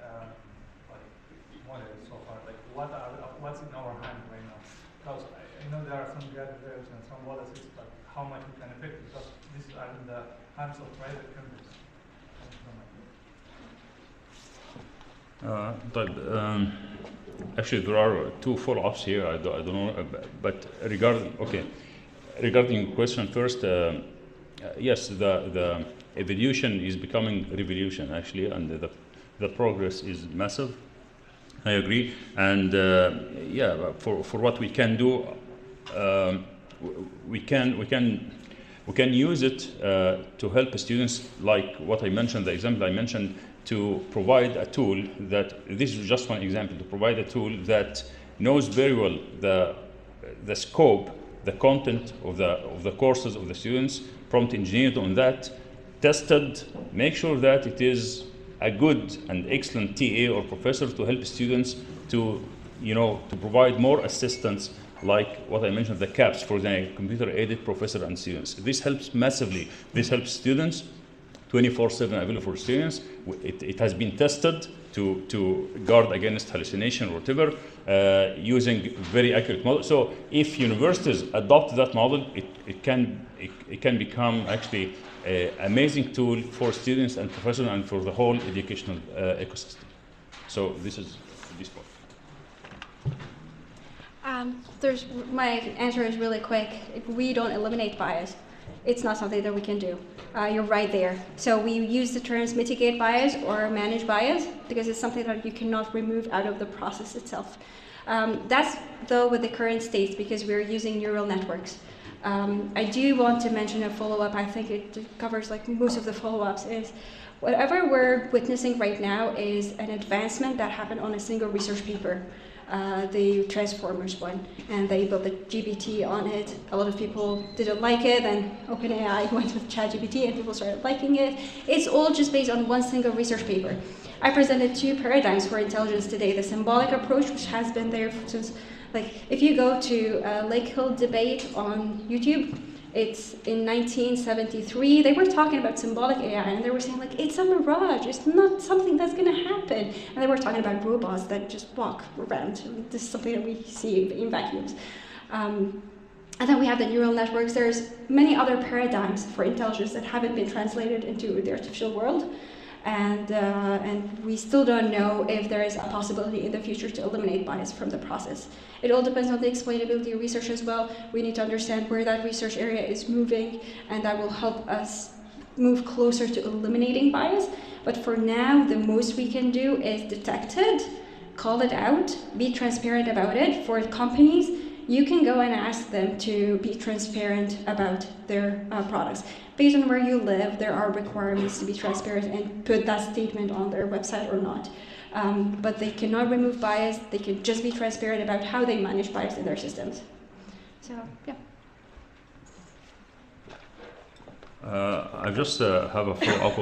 model so far? Like, what's in our hand right now? Because I know there are some guardrails and some policies, but how much we can affect it, because these are in the hands of private companies. Actually, there are 2 follow-ups here. I don't know, but regarding your question first, yes, the evolution is becoming revolution actually, and the progress is massive. I agree, and for what we can do, we can use it to help students, like what I mentioned, the example I mentioned, to provide a tool that, this is just one example, to provide a tool that knows very well the scope the content of the courses of the students, prompt engineered on that, tested, make sure that it is a good and excellent TA or professor to help students to, to provide more assistance, like what I mentioned, the CAPS for the computer-aided professor and students. This helps massively. This helps students 24/7 available for students. It has been tested to guard against hallucination or whatever, using very accurate models. So if universities adopt that model, it can become actually an amazing tool for students and professors and for the whole educational ecosystem. So this is this part. My answer is really quick. If we don't eliminate bias, it's not something that we can do. You're right there. So we use the terms mitigate bias or manage bias because it's something that you cannot remove out of the process itself. That's though with the current states because we're using neural networks. I do want to mention a follow-up. I think it covers like most of the follow-ups is whatever we're witnessing right now is an advancement that happened on a single research paper. The Transformers one, and they built the GPT on it. A lot of people didn't like it, and OpenAI went with ChatGPT, and people started liking it. It's all just based on one single research paper. I presented two paradigms for intelligence today: the symbolic approach, which has been there since, like, if you go to Lake Hill debate on YouTube, it's in 1973. They were talking about symbolic AI, and they were saying like it's a mirage. It's not something that's going to happen. And they were talking about robots that just walk around. This is something that we see in vacuums. And then we have the neural networks. There's many other paradigms for intelligence that haven't been translated into the artificial world, and we still don't know if there is a possibility in the future to eliminate bias from the process. It all depends on the explainability of research as well. We need to understand where that research area is moving, and that will help us move closer to eliminating bias. But for now, the most we can do is detect it, call it out, be transparent about it. For companies, you can go and ask them to be transparent about their products. Based on where you live, there are requirements to be transparent and put that statement on their website or not. But they cannot remove bias. They can just be transparent about how they manage bias in their systems. So, yeah. I just have a follow-up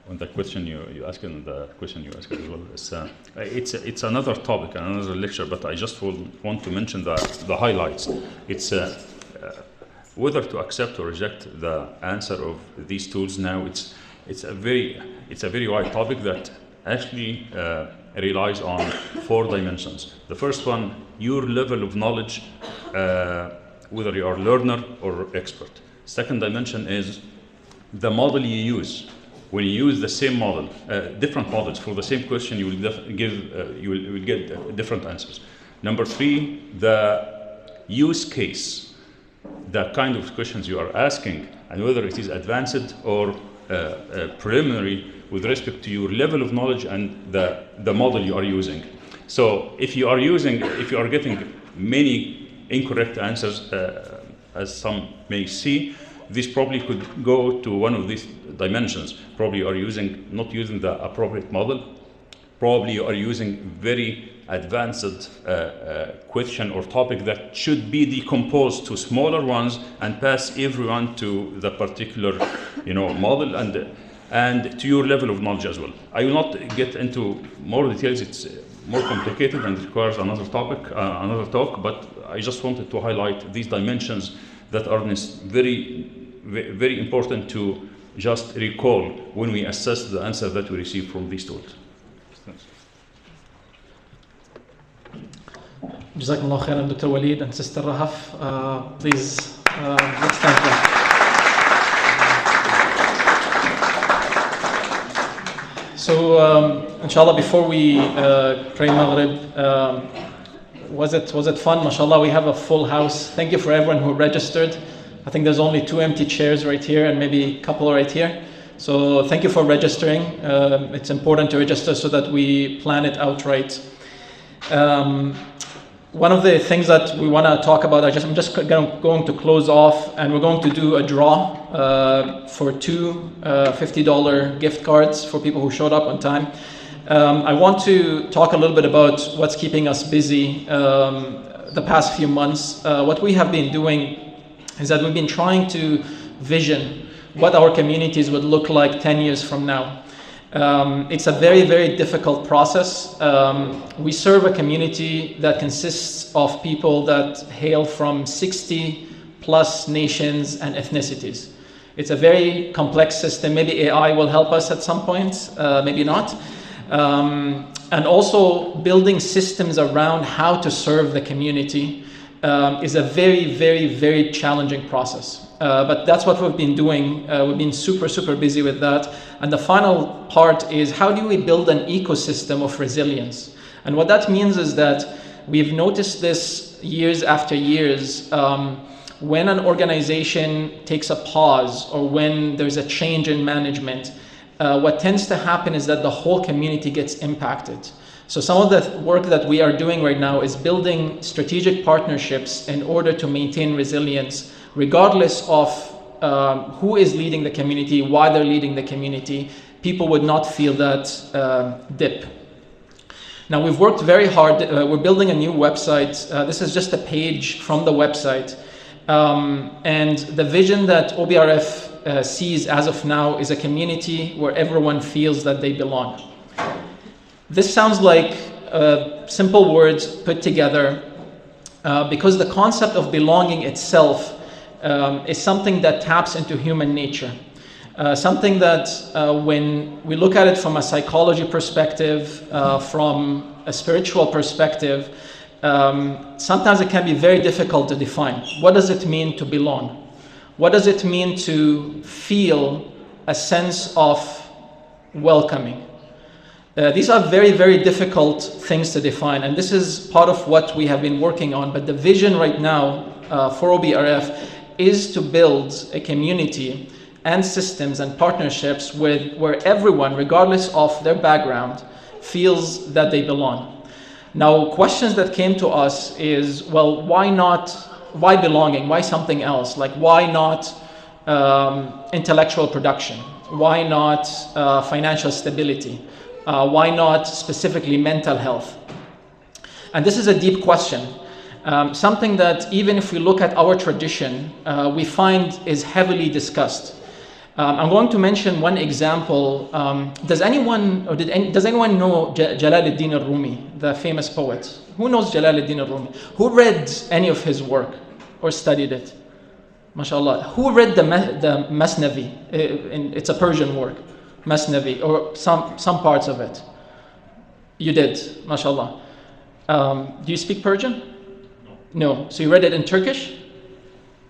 on the question you asked and the question you asked as well. It's another topic, another lecture, but I just want to mention the highlights. It's whether to accept or reject the answer of these tools now. It's a very wide topic that actually relies on 4 dimensions. The first one, your level of knowledge, whether you are learner or expert. Second dimension is the model you use. When you use the same model, different models for the same question, you will get different answers. Number 3, the use case, the kind of questions you are asking, and whether it is advanced or preliminary with respect to your level of knowledge and the model you are using. So if you are getting many incorrect answers, as some may see, this probably could go to one of these dimensions. Probably you are not using the appropriate model. Probably you are using very advanced question or topic that should be decomposed to smaller ones and pass everyone to the particular, model and to your level of knowledge as well. I will not get into more details. It's more complicated and requires another talk. But I just wanted to highlight these dimensions that are very, very important to just recall when we assess the answer that we receive from these tools. Jazakallah khairan, Dr. Waleed and Sister Rahaf. Please, let's thank them. So, inshallah, before we pray Maghrib, was it fun? MashaAllah, we have a full house. Thank you for everyone who registered. I think there's only 2 empty chairs right here and maybe a couple right here. So thank you for registering. It's important to register so that we plan it out right. One of the things that we want to talk about, I'm just going to close off, and we're going to do a draw for 2 $50 gift cards for people who showed up on time. I want to talk a little bit about what's keeping us busy the past few months, what we have been doing is that we've been trying to vision what our communities would look like 10 years from now. It's a very, very difficult process. We serve a community that consists of people that hail from 60 plus nations and ethnicities. It's a very complex system. Maybe AI will help us at some point, maybe not. And also building systems around how to serve the community is a very, very, very challenging process. But that's what we've been doing. We've been super, super busy with that. And the final part is, how do we build an ecosystem of resilience? And what that means is that we've noticed this years after years. When an organization takes a pause or when there's a change in management, what tends to happen is that the whole community gets impacted. So some of the work that we are doing right now is building strategic partnerships in order to maintain resilience, regardless of who is leading the community, why they're leading the community. People would not feel that dip. Now, we've worked very hard. We're building a new website. This is just a page from the website. And the vision that OBRF sees as of now is a community where everyone feels that they belong. This sounds like simple words put together because the concept of belonging itself is something that taps into human nature. Something that when we look at it from a psychology perspective, from a spiritual perspective, sometimes it can be very difficult to define. What does it mean to belong? What does it mean to feel a sense of welcoming? These are very, very difficult things to define, and this is part of what we have been working on. But the vision right now for OBRF is to build a community and systems and partnerships where everyone, regardless of their background, feels that they belong. Now, questions that came to us is, well, why belonging? Why something else? Like, why not intellectual production? Why not financial stability? Why not specifically mental health? And this is a deep question. Something that even if we look at our tradition, we find is heavily discussed. I'm going to mention one example. Does anyone know Jalaluddin al-Rumi, the famous poet? Who knows Jalaluddin al-Rumi? Who read any of his work or studied it? MashaAllah. Who read the Masnavi? It's a Persian work, Masnavi, or some parts of it. You did, MashaAllah. Do you speak Persian? No. So you read it in Turkish?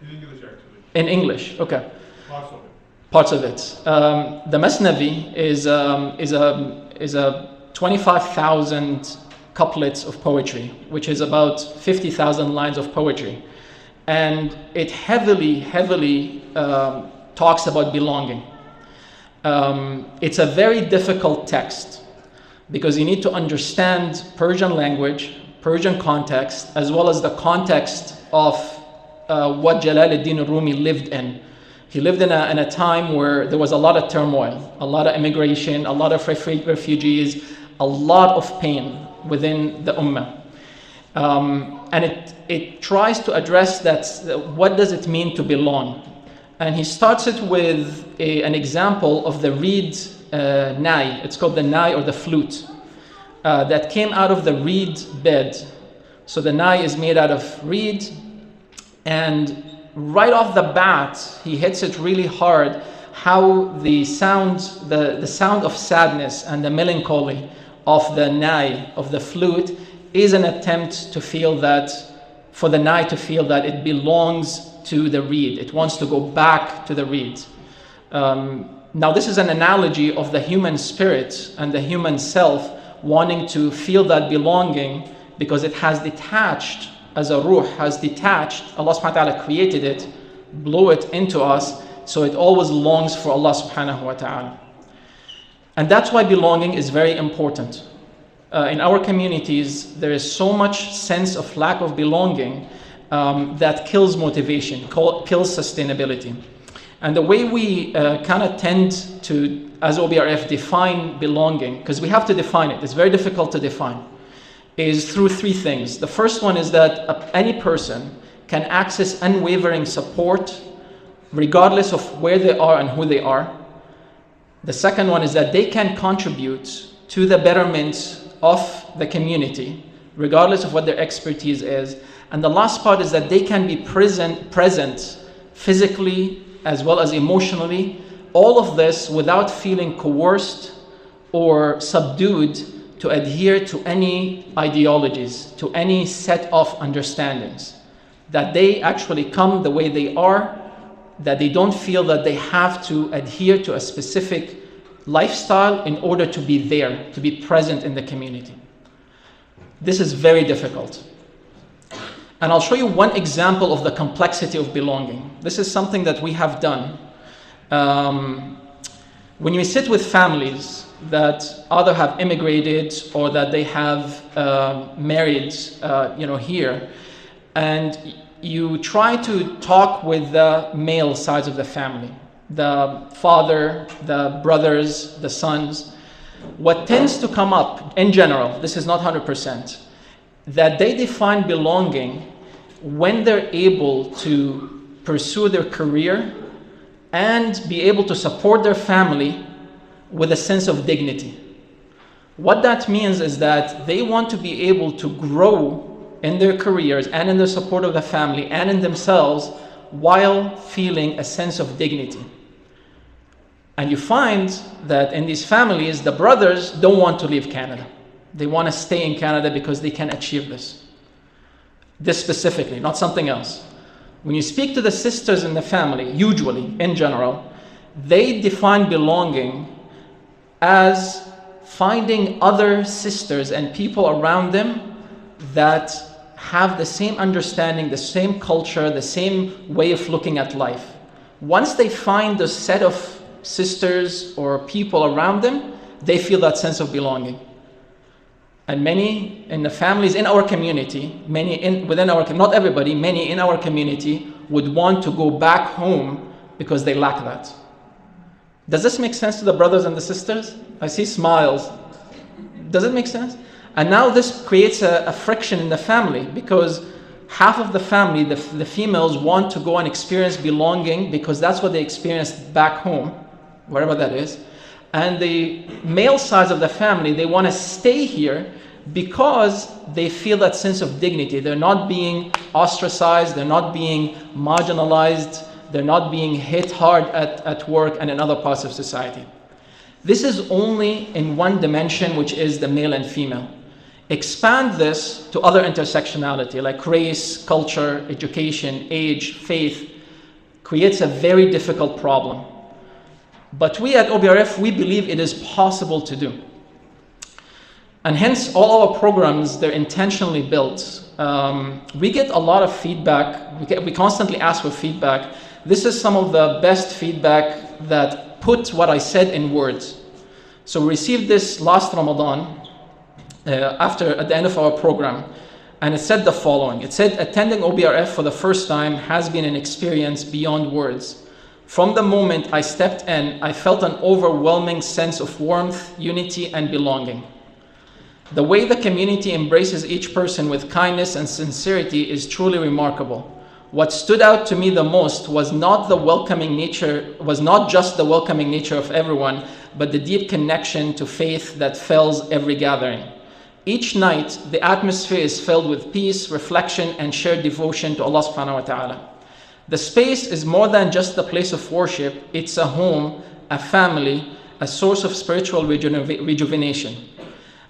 In English, actually. In English, okay. Parts of it. The Masnavi is a 25,000 couplets of poetry, which is about 50,000 lines of poetry, and it heavily talks about belonging. It's a very difficult text because you need to understand Persian language, Persian context, as well as the context of what Jalaluddin al-Rumi lived in. He lived in a time where there was a lot of turmoil, a lot of immigration, a lot of refugees, a lot of pain within the ummah. And it tries to address that, what does it mean to belong? And he starts it with an example of the reed nai. It's called the nai or the flute that came out of the reed bed. So the nai is made out of reed, and right off the bat, he hits it really hard, how the sound of sadness and the melancholy of the nai, of the flute, is an attempt to feel that, for the nai to feel that it belongs to the reed. It wants to go back to the reed. Now, this is an analogy of the human spirit and the human self wanting to feel that belonging because it has detached, as a ruh has detached. Allah subhanahu wa ta'ala created it, blew it into us, so it always longs for Allah subhanahu wa ta'ala. And that's why belonging is very important. In our communities, there is so much sense of lack of belonging that kills motivation, kills sustainability. And the way we kind of tend to, as OBRF, define belonging, because we have to define it, it's very difficult to define, is through three things. The first one is that any person can access unwavering support regardless of where they are and who they are. The second one is that they can contribute to the betterment of the community regardless of what their expertise is. And the last part is that they can be present physically as well as emotionally, all of this without feeling coerced or subdued to adhere to any ideologies, to any set of understandings. That they actually come the way they are, that they don't feel that they have to adhere to a specific lifestyle in order to be there, to be present in the community. This is very difficult. And I'll show you one example of the complexity of belonging. This is something that we have done. When you sit with families that either have immigrated or that they have married here, and you try to talk with the male sides of the family, the father, the brothers, the sons, what tends to come up in general, this is not 100%, that they define belonging when they're able to pursue their career and be able to support their family with a sense of dignity. What that means is that they want to be able to grow in their careers and in the support of the family and in themselves while feeling a sense of dignity. And you find that in these families, the brothers don't want to leave Canada. They want to stay in Canada because they can achieve this. This specifically, not something else. When you speak to the sisters in the family, usually, in general, they define belonging as finding other sisters and people around them that have the same understanding, the same culture, the same way of looking at life. Once they find a set of sisters or people around them, they feel that sense of belonging. And many in the families in our community, not everybody, many in our community would want to go back home because they lack that. Does this make sense to the brothers and the sisters? I see smiles. Does it make sense? And now this creates a friction in the family because half of the family, the females, want to go and experience belonging because that's what they experienced back home, wherever that is. And the male sides of the family, they want to stay here because they feel that sense of dignity. They're not being ostracized, they're not being marginalized, they're not being hit hard at work and in other parts of society. This is only in one dimension, which is the male and female. Expand this to other intersectionality like race, culture, education, age, faith, creates a very difficult problem. But we at OBRF, we believe it is possible to do. And hence all our programs, they're intentionally built. We get a lot of feedback. We constantly ask for feedback. This is some of the best feedback that put what I said in words. So we received this last Ramadan, at the end of our program, and it said the following. It said, attending OBRF for the first time has been an experience beyond words. From the moment I stepped in, I felt an overwhelming sense of warmth, unity, and belonging. The way the community embraces each person with kindness and sincerity is truly remarkable. What stood out to me the most was not just the welcoming nature of everyone, but the deep connection to faith that fills every gathering. Each night, the atmosphere is filled with peace, reflection, and shared devotion to Allah subhanahu wa ta'ala. The space is more than just a place of worship. It's a home, a family, a source of spiritual rejuvenation.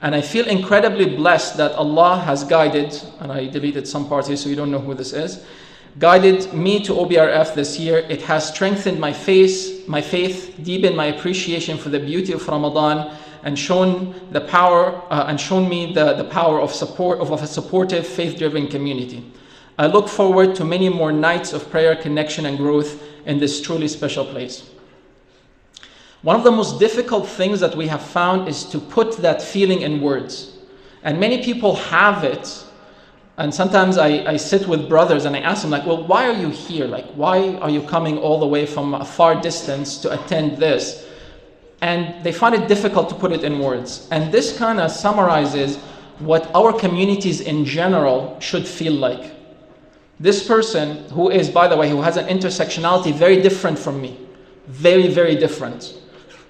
And I feel incredibly blessed that Allah has guided, and I deleted some parts here so you don't know who this is, guided me to OBRF this year. It has strengthened my faith, deepened my appreciation for the beauty of Ramadan, and shown me the power of support of a supportive, faith-driven community. I look forward to many more nights of prayer, connection, and growth in this truly special place. One of the most difficult things that we have found is to put that feeling in words. And many people have it. And sometimes I sit with brothers and I ask them, like, well, why are you here? Like, why are you coming all the way from a far distance to attend this? And they find it difficult to put it in words. And this kind of summarizes what our communities in general should feel like. This person, who is, by the way, who has an intersectionality very different from me, very, very different,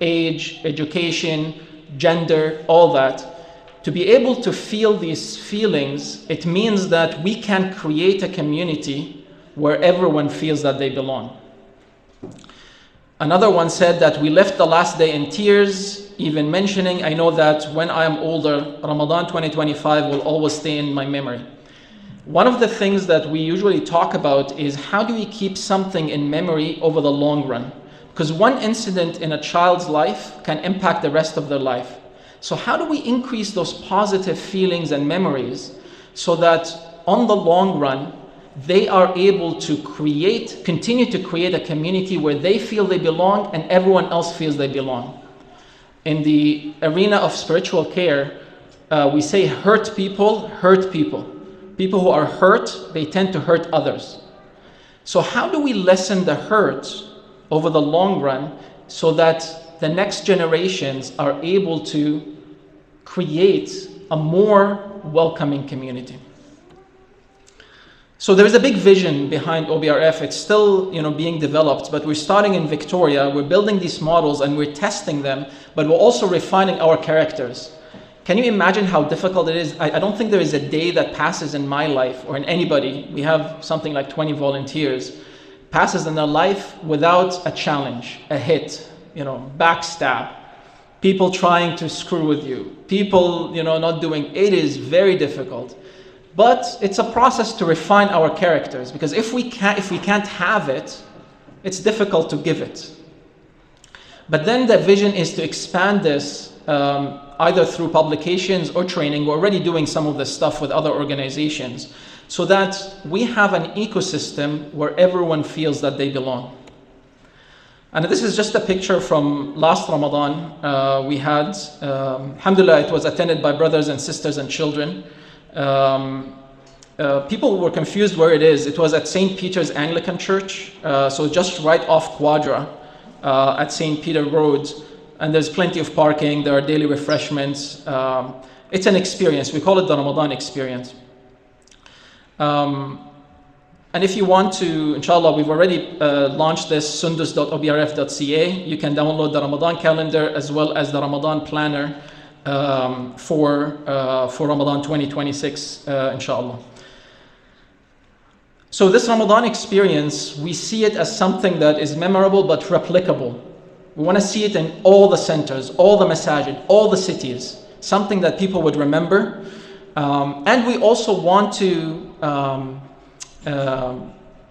age, education, gender, all that, to be able to feel these feelings, it means that we can create a community where everyone feels that they belong. Another one said that we left the last day in tears, even mentioning, I know that when I am older, Ramadan 2025 will always stay in my memory. One of the things that we usually talk about is how do we keep something in memory over the long run? Because one incident in a child's life can impact the rest of their life. So how do we increase those positive feelings and memories so that on the long run, they are able to continue to create a community where they feel they belong and everyone else feels they belong. In the arena of spiritual care, we say hurt people hurt people. People who are hurt, they tend to hurt others. So how do we lessen the hurt over the long run so that the next generations are able to create a more welcoming community? So there is a big vision behind OBRF. It's still, being developed, but we're starting in Victoria. We're building these models and we're testing them, but we're also refining our characters. Can you imagine how difficult it is? I don't think there is a day that passes in my life or in anybody. We have something like 20 volunteers, passes in their life without a challenge, a hit, backstab, people trying to screw with you, people, not doing. It is very difficult. But it's a process to refine our characters, because if we can't have it, it's difficult to give it. But then the vision is to expand this either through publications or training. We're already doing some of this stuff with other organizations so that we have an ecosystem where everyone feels that they belong. And this is just a picture from last Ramadan. We had, alhamdulillah, it was attended by brothers and sisters and children. People were confused where it is. It was at St. Peter's Anglican Church, so just right off Quadra at St. Peter Road. And there's plenty of parking, there are daily refreshments. It's an experience. We call it the Ramadan experience. And if you want to, inshallah, we've already launched this, sundus.obrf.ca. You can download the Ramadan calendar as well as the Ramadan planner for Ramadan 2026, inshallah. So this Ramadan experience, we see it as something that is memorable but replicable. We want to see it in all the centers, all the masajid, all the cities, something that people would remember. And we also want to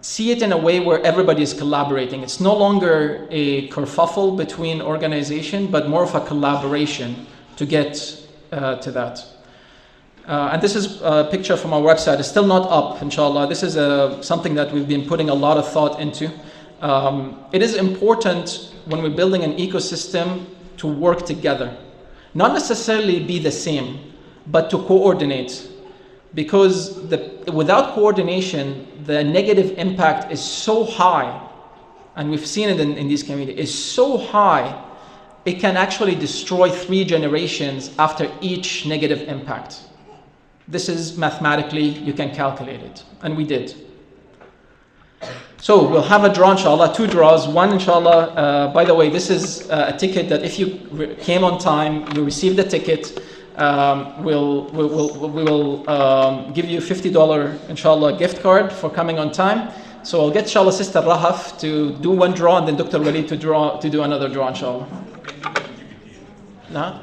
see it in a way where everybody is collaborating. It's no longer a kerfuffle between organizations, but more of a collaboration to get to that. And this is a picture from our website. It's still not up, inshallah. This is something that we've been putting a lot of thought into. It is important when we're building an ecosystem to work together. Not necessarily be the same, but to coordinate. Because without coordination, the negative impact is so high, and we've seen it in these communities, is so high, it can actually destroy 3 generations after each negative impact. This is mathematically, you can calculate it, and we did. So we'll have a draw, inshallah, 2 draws. One, inshallah, by the way, this is a ticket that if you came on time, you received a ticket, we will give you $50, inshallah, gift card for coming on time. So I'll get, inshallah, Sister Rahaf to do 1 draw and then Dr. Waleed to do another draw, inshallah. No?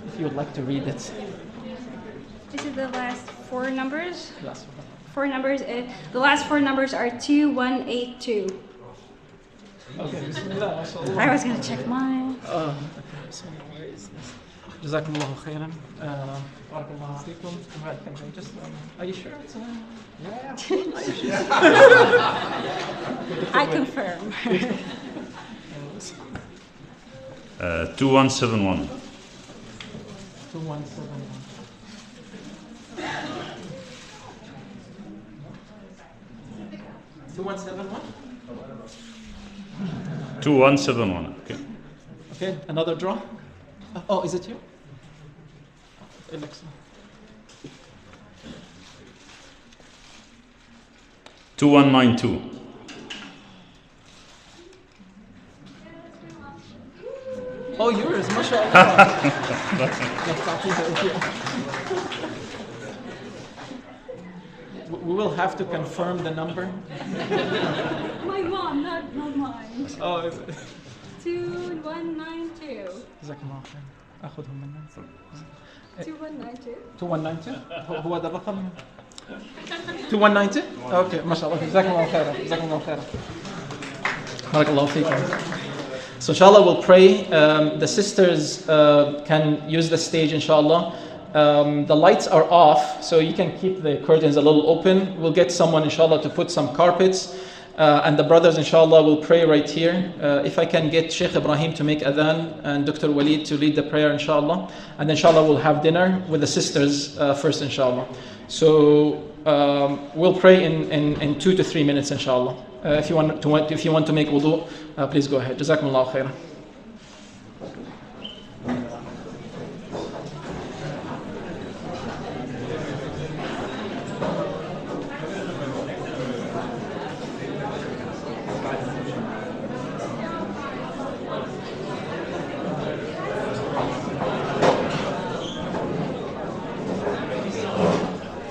If you would like to read it. This is the last 4 numbers. Last 4 numbers. The last 4 numbers are 2182. Okay, bismillah. I was gonna check mine. Jazakumullahu khairan. Barakallahu feekum. Are you sure it's Yeah. I confirm. 2171. 2171. 2171? 2171. Okay. Okay, another draw. Oh, is it you? Alexa. 2192. Oh, yours, mashallah. We will have to confirm the number. My mom, not mine. Oh, is it? 2192. جزاك الله خير. أخذهم منك. 2192. 2192 هو ده الرقم 2190 اوكي ما شاء الله جزاكم الله خيرا جزاكم الله خيرا بارك الله فيكم. So inshallah we'll pray. The sisters can use the stage inshallah. The lights are off, so you can keep the curtains a little open. We'll get someone inshallah to put some carpets. And the brothers inshallah will pray right here. If I can get Sheikh Ibrahim to make adhan and Dr. Waleed to lead the prayer inshallah. And inshallah we'll have dinner with the sisters first inshallah. So we'll pray in 2 to 3 minutes inshallah. If you want to make wudu, please go ahead. Jazakumullahu khairan.